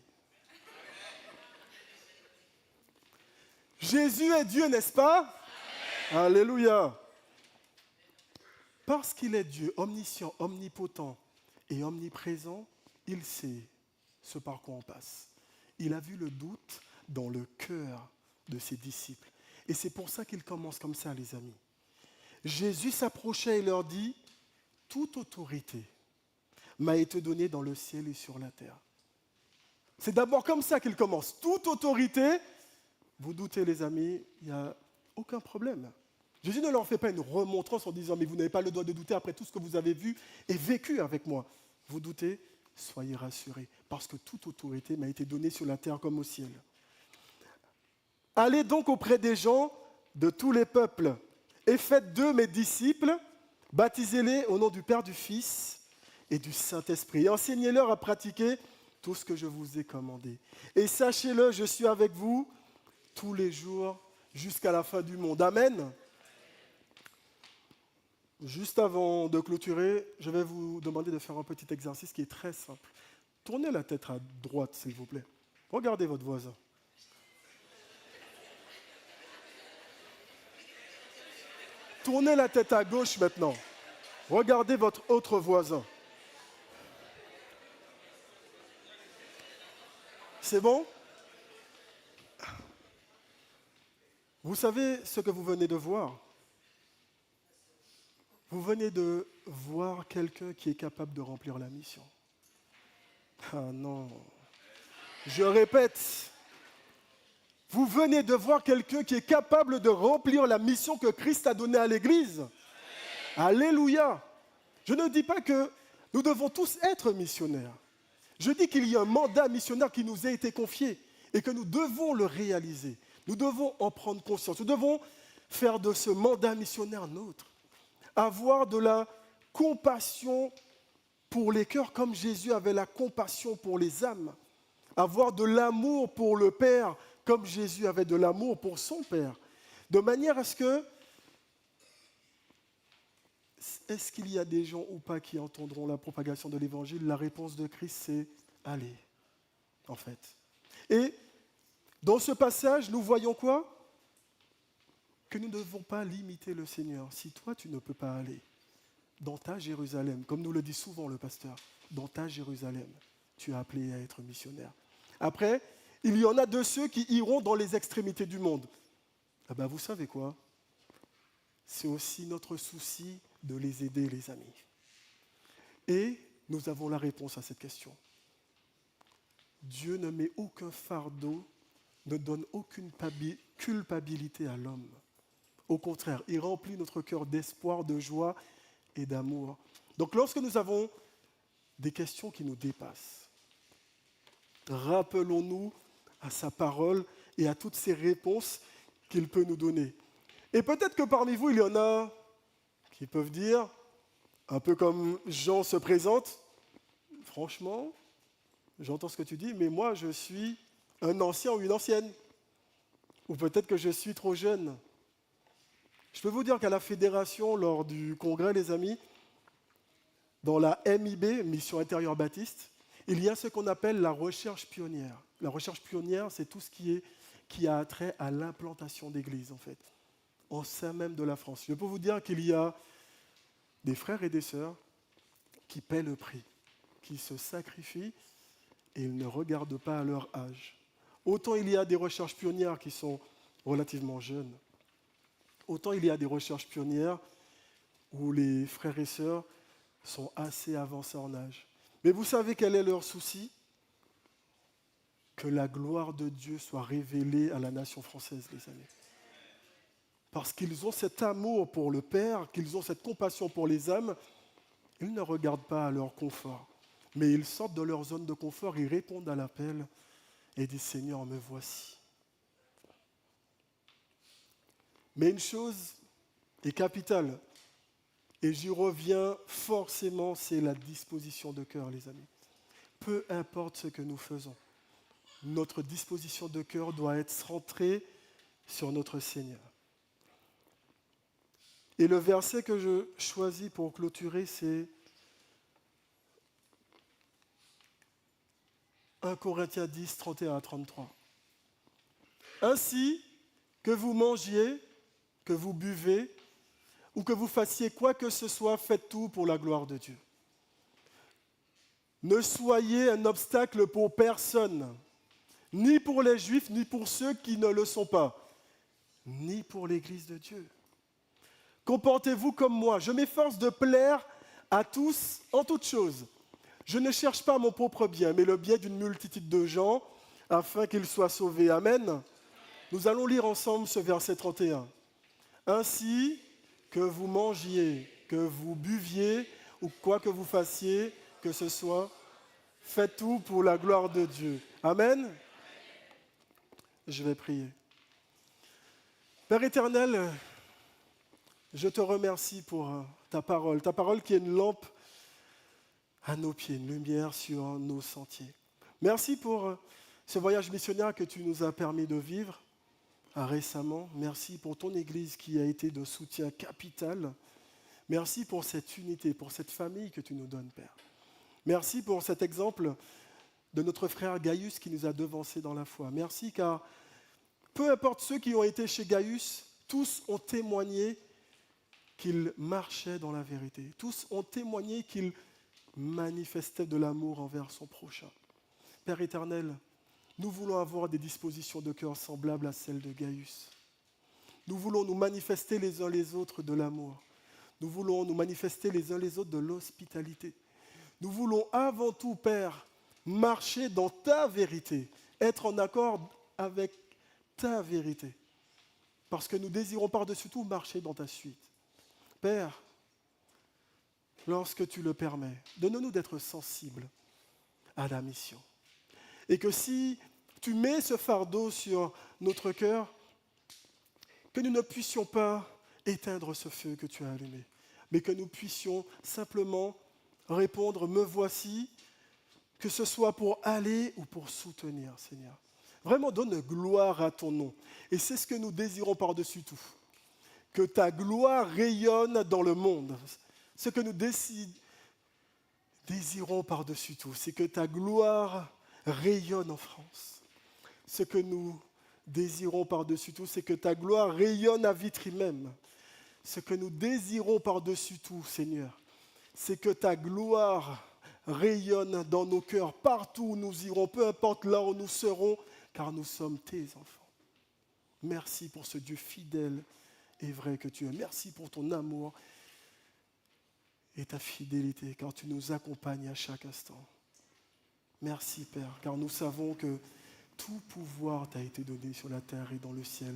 Jésus est Dieu, n'est-ce pas? Alléluia. Parce qu'il est Dieu, omniscient, omnipotent et omniprésent, il sait ce par quoi on passe. Il a vu le doute dans le cœur de ses disciples. Et c'est pour ça qu'il commence comme ça, les amis. Jésus s'approchait et leur dit, « Toute autorité m'a été donnée dans le ciel et sur la terre. » C'est d'abord comme ça qu'il commence. Toute autorité, vous doutez les amis, il n'y a aucun problème. Jésus ne leur fait pas une remontrance en disant « Mais vous n'avez pas le droit de douter après tout ce que vous avez vu et vécu avec moi. » Vous doutez? Soyez rassurés, parce que toute autorité m'a été donnée sur la terre comme au ciel. Allez donc auprès des gens de tous les peuples Et faites d'eux mes disciples, baptisez-les au nom du Père, du Fils et du Saint-Esprit. Et enseignez-leur à pratiquer tout ce que je vous ai commandé. Et sachez-le, je suis avec vous tous les jours jusqu'à la fin du monde. Amen. Juste avant de clôturer, je vais vous demander de faire un petit exercice qui est très simple. Tournez la tête à droite, s'il vous plaît. Regardez votre voisin. Tournez la tête à gauche maintenant. Regardez votre autre voisin. C'est bon? Vous savez ce que vous venez de voir? Vous venez de voir quelqu'un qui est capable de remplir la mission. Ah non. Je répète. Vous venez de voir quelqu'un qui est capable de remplir la mission que Christ a donnée à l'Église. Alléluia. Je ne dis pas que nous devons tous être missionnaires. Je dis qu'il y a un mandat missionnaire qui nous a été confié et que nous devons le réaliser. Nous devons en prendre conscience. Nous devons faire de ce mandat missionnaire nôtre. Avoir de la compassion pour les cœurs comme Jésus avait la compassion pour les âmes. Avoir de l'amour pour le Père comme Jésus avait de l'amour pour son Père. De manière à ce que, est-ce qu'il y a des gens ou pas qui entendront la propagation de l'Évangile? La réponse de Christ, c'est allez, en fait. Et dans ce passage, nous voyons quoi? Que nous ne devons pas limiter le Seigneur. Si toi, tu ne peux pas aller dans ta Jérusalem, comme nous le dit souvent le pasteur, dans ta Jérusalem, tu es appelé à être missionnaire. Après, il y en a de ceux qui iront dans les extrémités du monde. Ah ben, vous savez quoi? C'est aussi notre souci de les aider, les amis. Et nous avons la réponse à cette question. Dieu ne met aucun fardeau, ne donne aucune culpabilité à l'homme. Au contraire, il remplit notre cœur d'espoir, de joie et d'amour. Donc lorsque nous avons des questions qui nous dépassent, rappelons-nous à sa parole et à toutes ces réponses qu'il peut nous donner. Et peut-être que parmi vous, il y en a qui peuvent dire, un peu comme Jean se présente, franchement, j'entends ce que tu dis, mais moi je suis un ancien ou une ancienne. Ou peut-être que je suis trop jeune. Je peux vous dire qu'à la fédération, lors du congrès, les amis, dans la MIB, Mission Intérieure Baptiste, il y a ce qu'on appelle la recherche pionnière. La recherche pionnière, c'est tout ce qui a trait à l'implantation d'églises, en fait, au sein même de la France. Je peux vous dire qu'il y a des frères et des sœurs qui paient le prix, qui se sacrifient et ils ne regardent pas à leur âge. Autant il y a des recherches pionnières qui sont relativement jeunes, autant il y a des recherches pionnières où les frères et sœurs sont assez avancés en âge. Mais vous savez quel est leur souci? Que la gloire de Dieu soit révélée à la nation française, les amis. Parce qu'ils ont cet amour pour le Père, qu'ils ont cette compassion pour les âmes, ils ne regardent pas à leur confort. Mais ils sortent de leur zone de confort, ils répondent à l'appel et disent « Seigneur, me voici ». Mais une chose est capitale, et j'y reviens forcément, c'est la disposition de cœur, les amis. Peu importe ce que nous faisons, notre disposition de cœur doit être centrée sur notre Seigneur. Et le verset que je choisis pour clôturer, c'est 1 Corinthiens 10, 31 à 33. Ainsi, que vous mangiez, que vous buvez, ou que vous fassiez quoi que ce soit, faites tout pour la gloire de Dieu. Ne soyez un obstacle pour personne, ni pour les Juifs, ni pour ceux qui ne le sont pas, ni pour l'Église de Dieu. Comportez-vous comme moi. Je m'efforce de plaire à tous en toutes choses. Je ne cherche pas mon propre bien, mais le bien d'une multitude de gens, afin qu'ils soient sauvés. Amen. Nous allons lire ensemble ce verset 31. Ainsi, que vous mangiez, que vous buviez, ou quoi que vous fassiez, que ce soit, faites tout pour la gloire de Dieu. Amen. Je vais prier. Père éternel, je te remercie pour ta parole qui est une lampe à nos pieds, une lumière sur nos sentiers. Merci pour ce voyage missionnaire que tu nous as permis de vivre récemment. Merci pour ton Église qui a été de soutien capital. Merci pour cette unité, pour cette famille que tu nous donnes, Père. Merci pour cet exemple de notre frère Gaius qui nous a devancés dans la foi. Merci car peu importe ceux qui ont été chez Gaius, tous ont témoigné qu'il marchait dans la vérité. Tous ont témoigné qu'il manifestait de l'amour envers son prochain. Père éternel, nous voulons avoir des dispositions de cœur semblables à celles de Gaius. Nous voulons nous manifester les uns les autres de l'amour. Nous voulons nous manifester les uns les autres de l'hospitalité. Nous voulons avant tout, Père, marcher dans ta vérité, être en accord avec ta vérité, parce que nous désirons par-dessus tout marcher dans ta suite. Père, lorsque tu le permets, donne-nous d'être sensibles à la mission. Et que si tu mets ce fardeau sur notre cœur, que nous ne puissions pas éteindre ce feu que tu as allumé, mais que nous puissions simplement répondre « Me voici », que ce soit pour aller ou pour soutenir, Seigneur. Vraiment, donne gloire à ton nom. Et c'est ce que nous désirons par-dessus tout. Que ta gloire rayonne dans le monde. Ce que nous désirons par-dessus tout, c'est que ta gloire rayonne en France. Ce que nous désirons par-dessus tout, c'est que ta gloire rayonne à Vitry même. Ce que nous désirons par-dessus tout, Seigneur, c'est que ta gloire rayonne dans nos cœurs, partout où nous irons, peu importe là où nous serons, car nous sommes tes enfants. Merci pour ce Dieu fidèle et vrai que tu es. Merci pour ton amour et ta fidélité, car tu nous accompagnes à chaque instant. Merci, Père, car nous savons que tout pouvoir t'a été donné sur la terre et dans le ciel.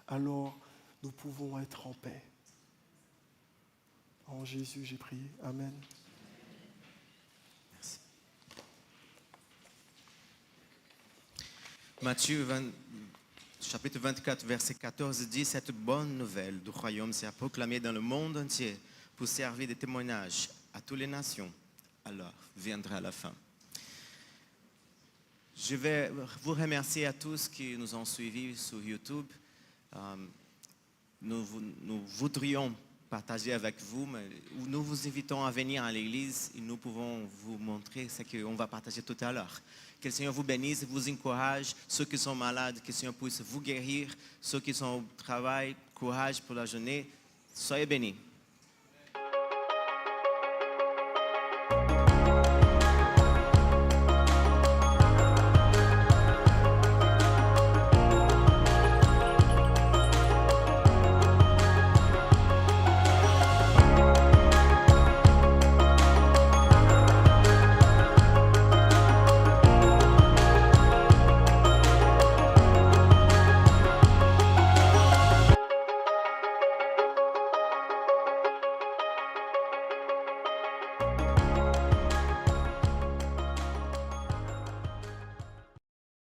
Alors, nous pouvons être en paix. En Jésus, j'ai prié. Amen. Merci. Matthieu chapitre 24, verset 14 dit « Cette bonne nouvelle du royaume sera proclamée dans le monde entier pour servir de témoignage à toutes les nations. Alors viendra la fin. » Je vais vous remercier à tous qui nous ont suivis sur YouTube. Nous voudrions partager avec vous, mais nous vous invitons à venir à l'église et nous pouvons vous montrer ce qu'on va partager tout à l'heure. Que le Seigneur vous bénisse, vous encourage, ceux qui sont malades, que le Seigneur puisse vous guérir, ceux qui sont au travail, courage pour la journée, soyez bénis.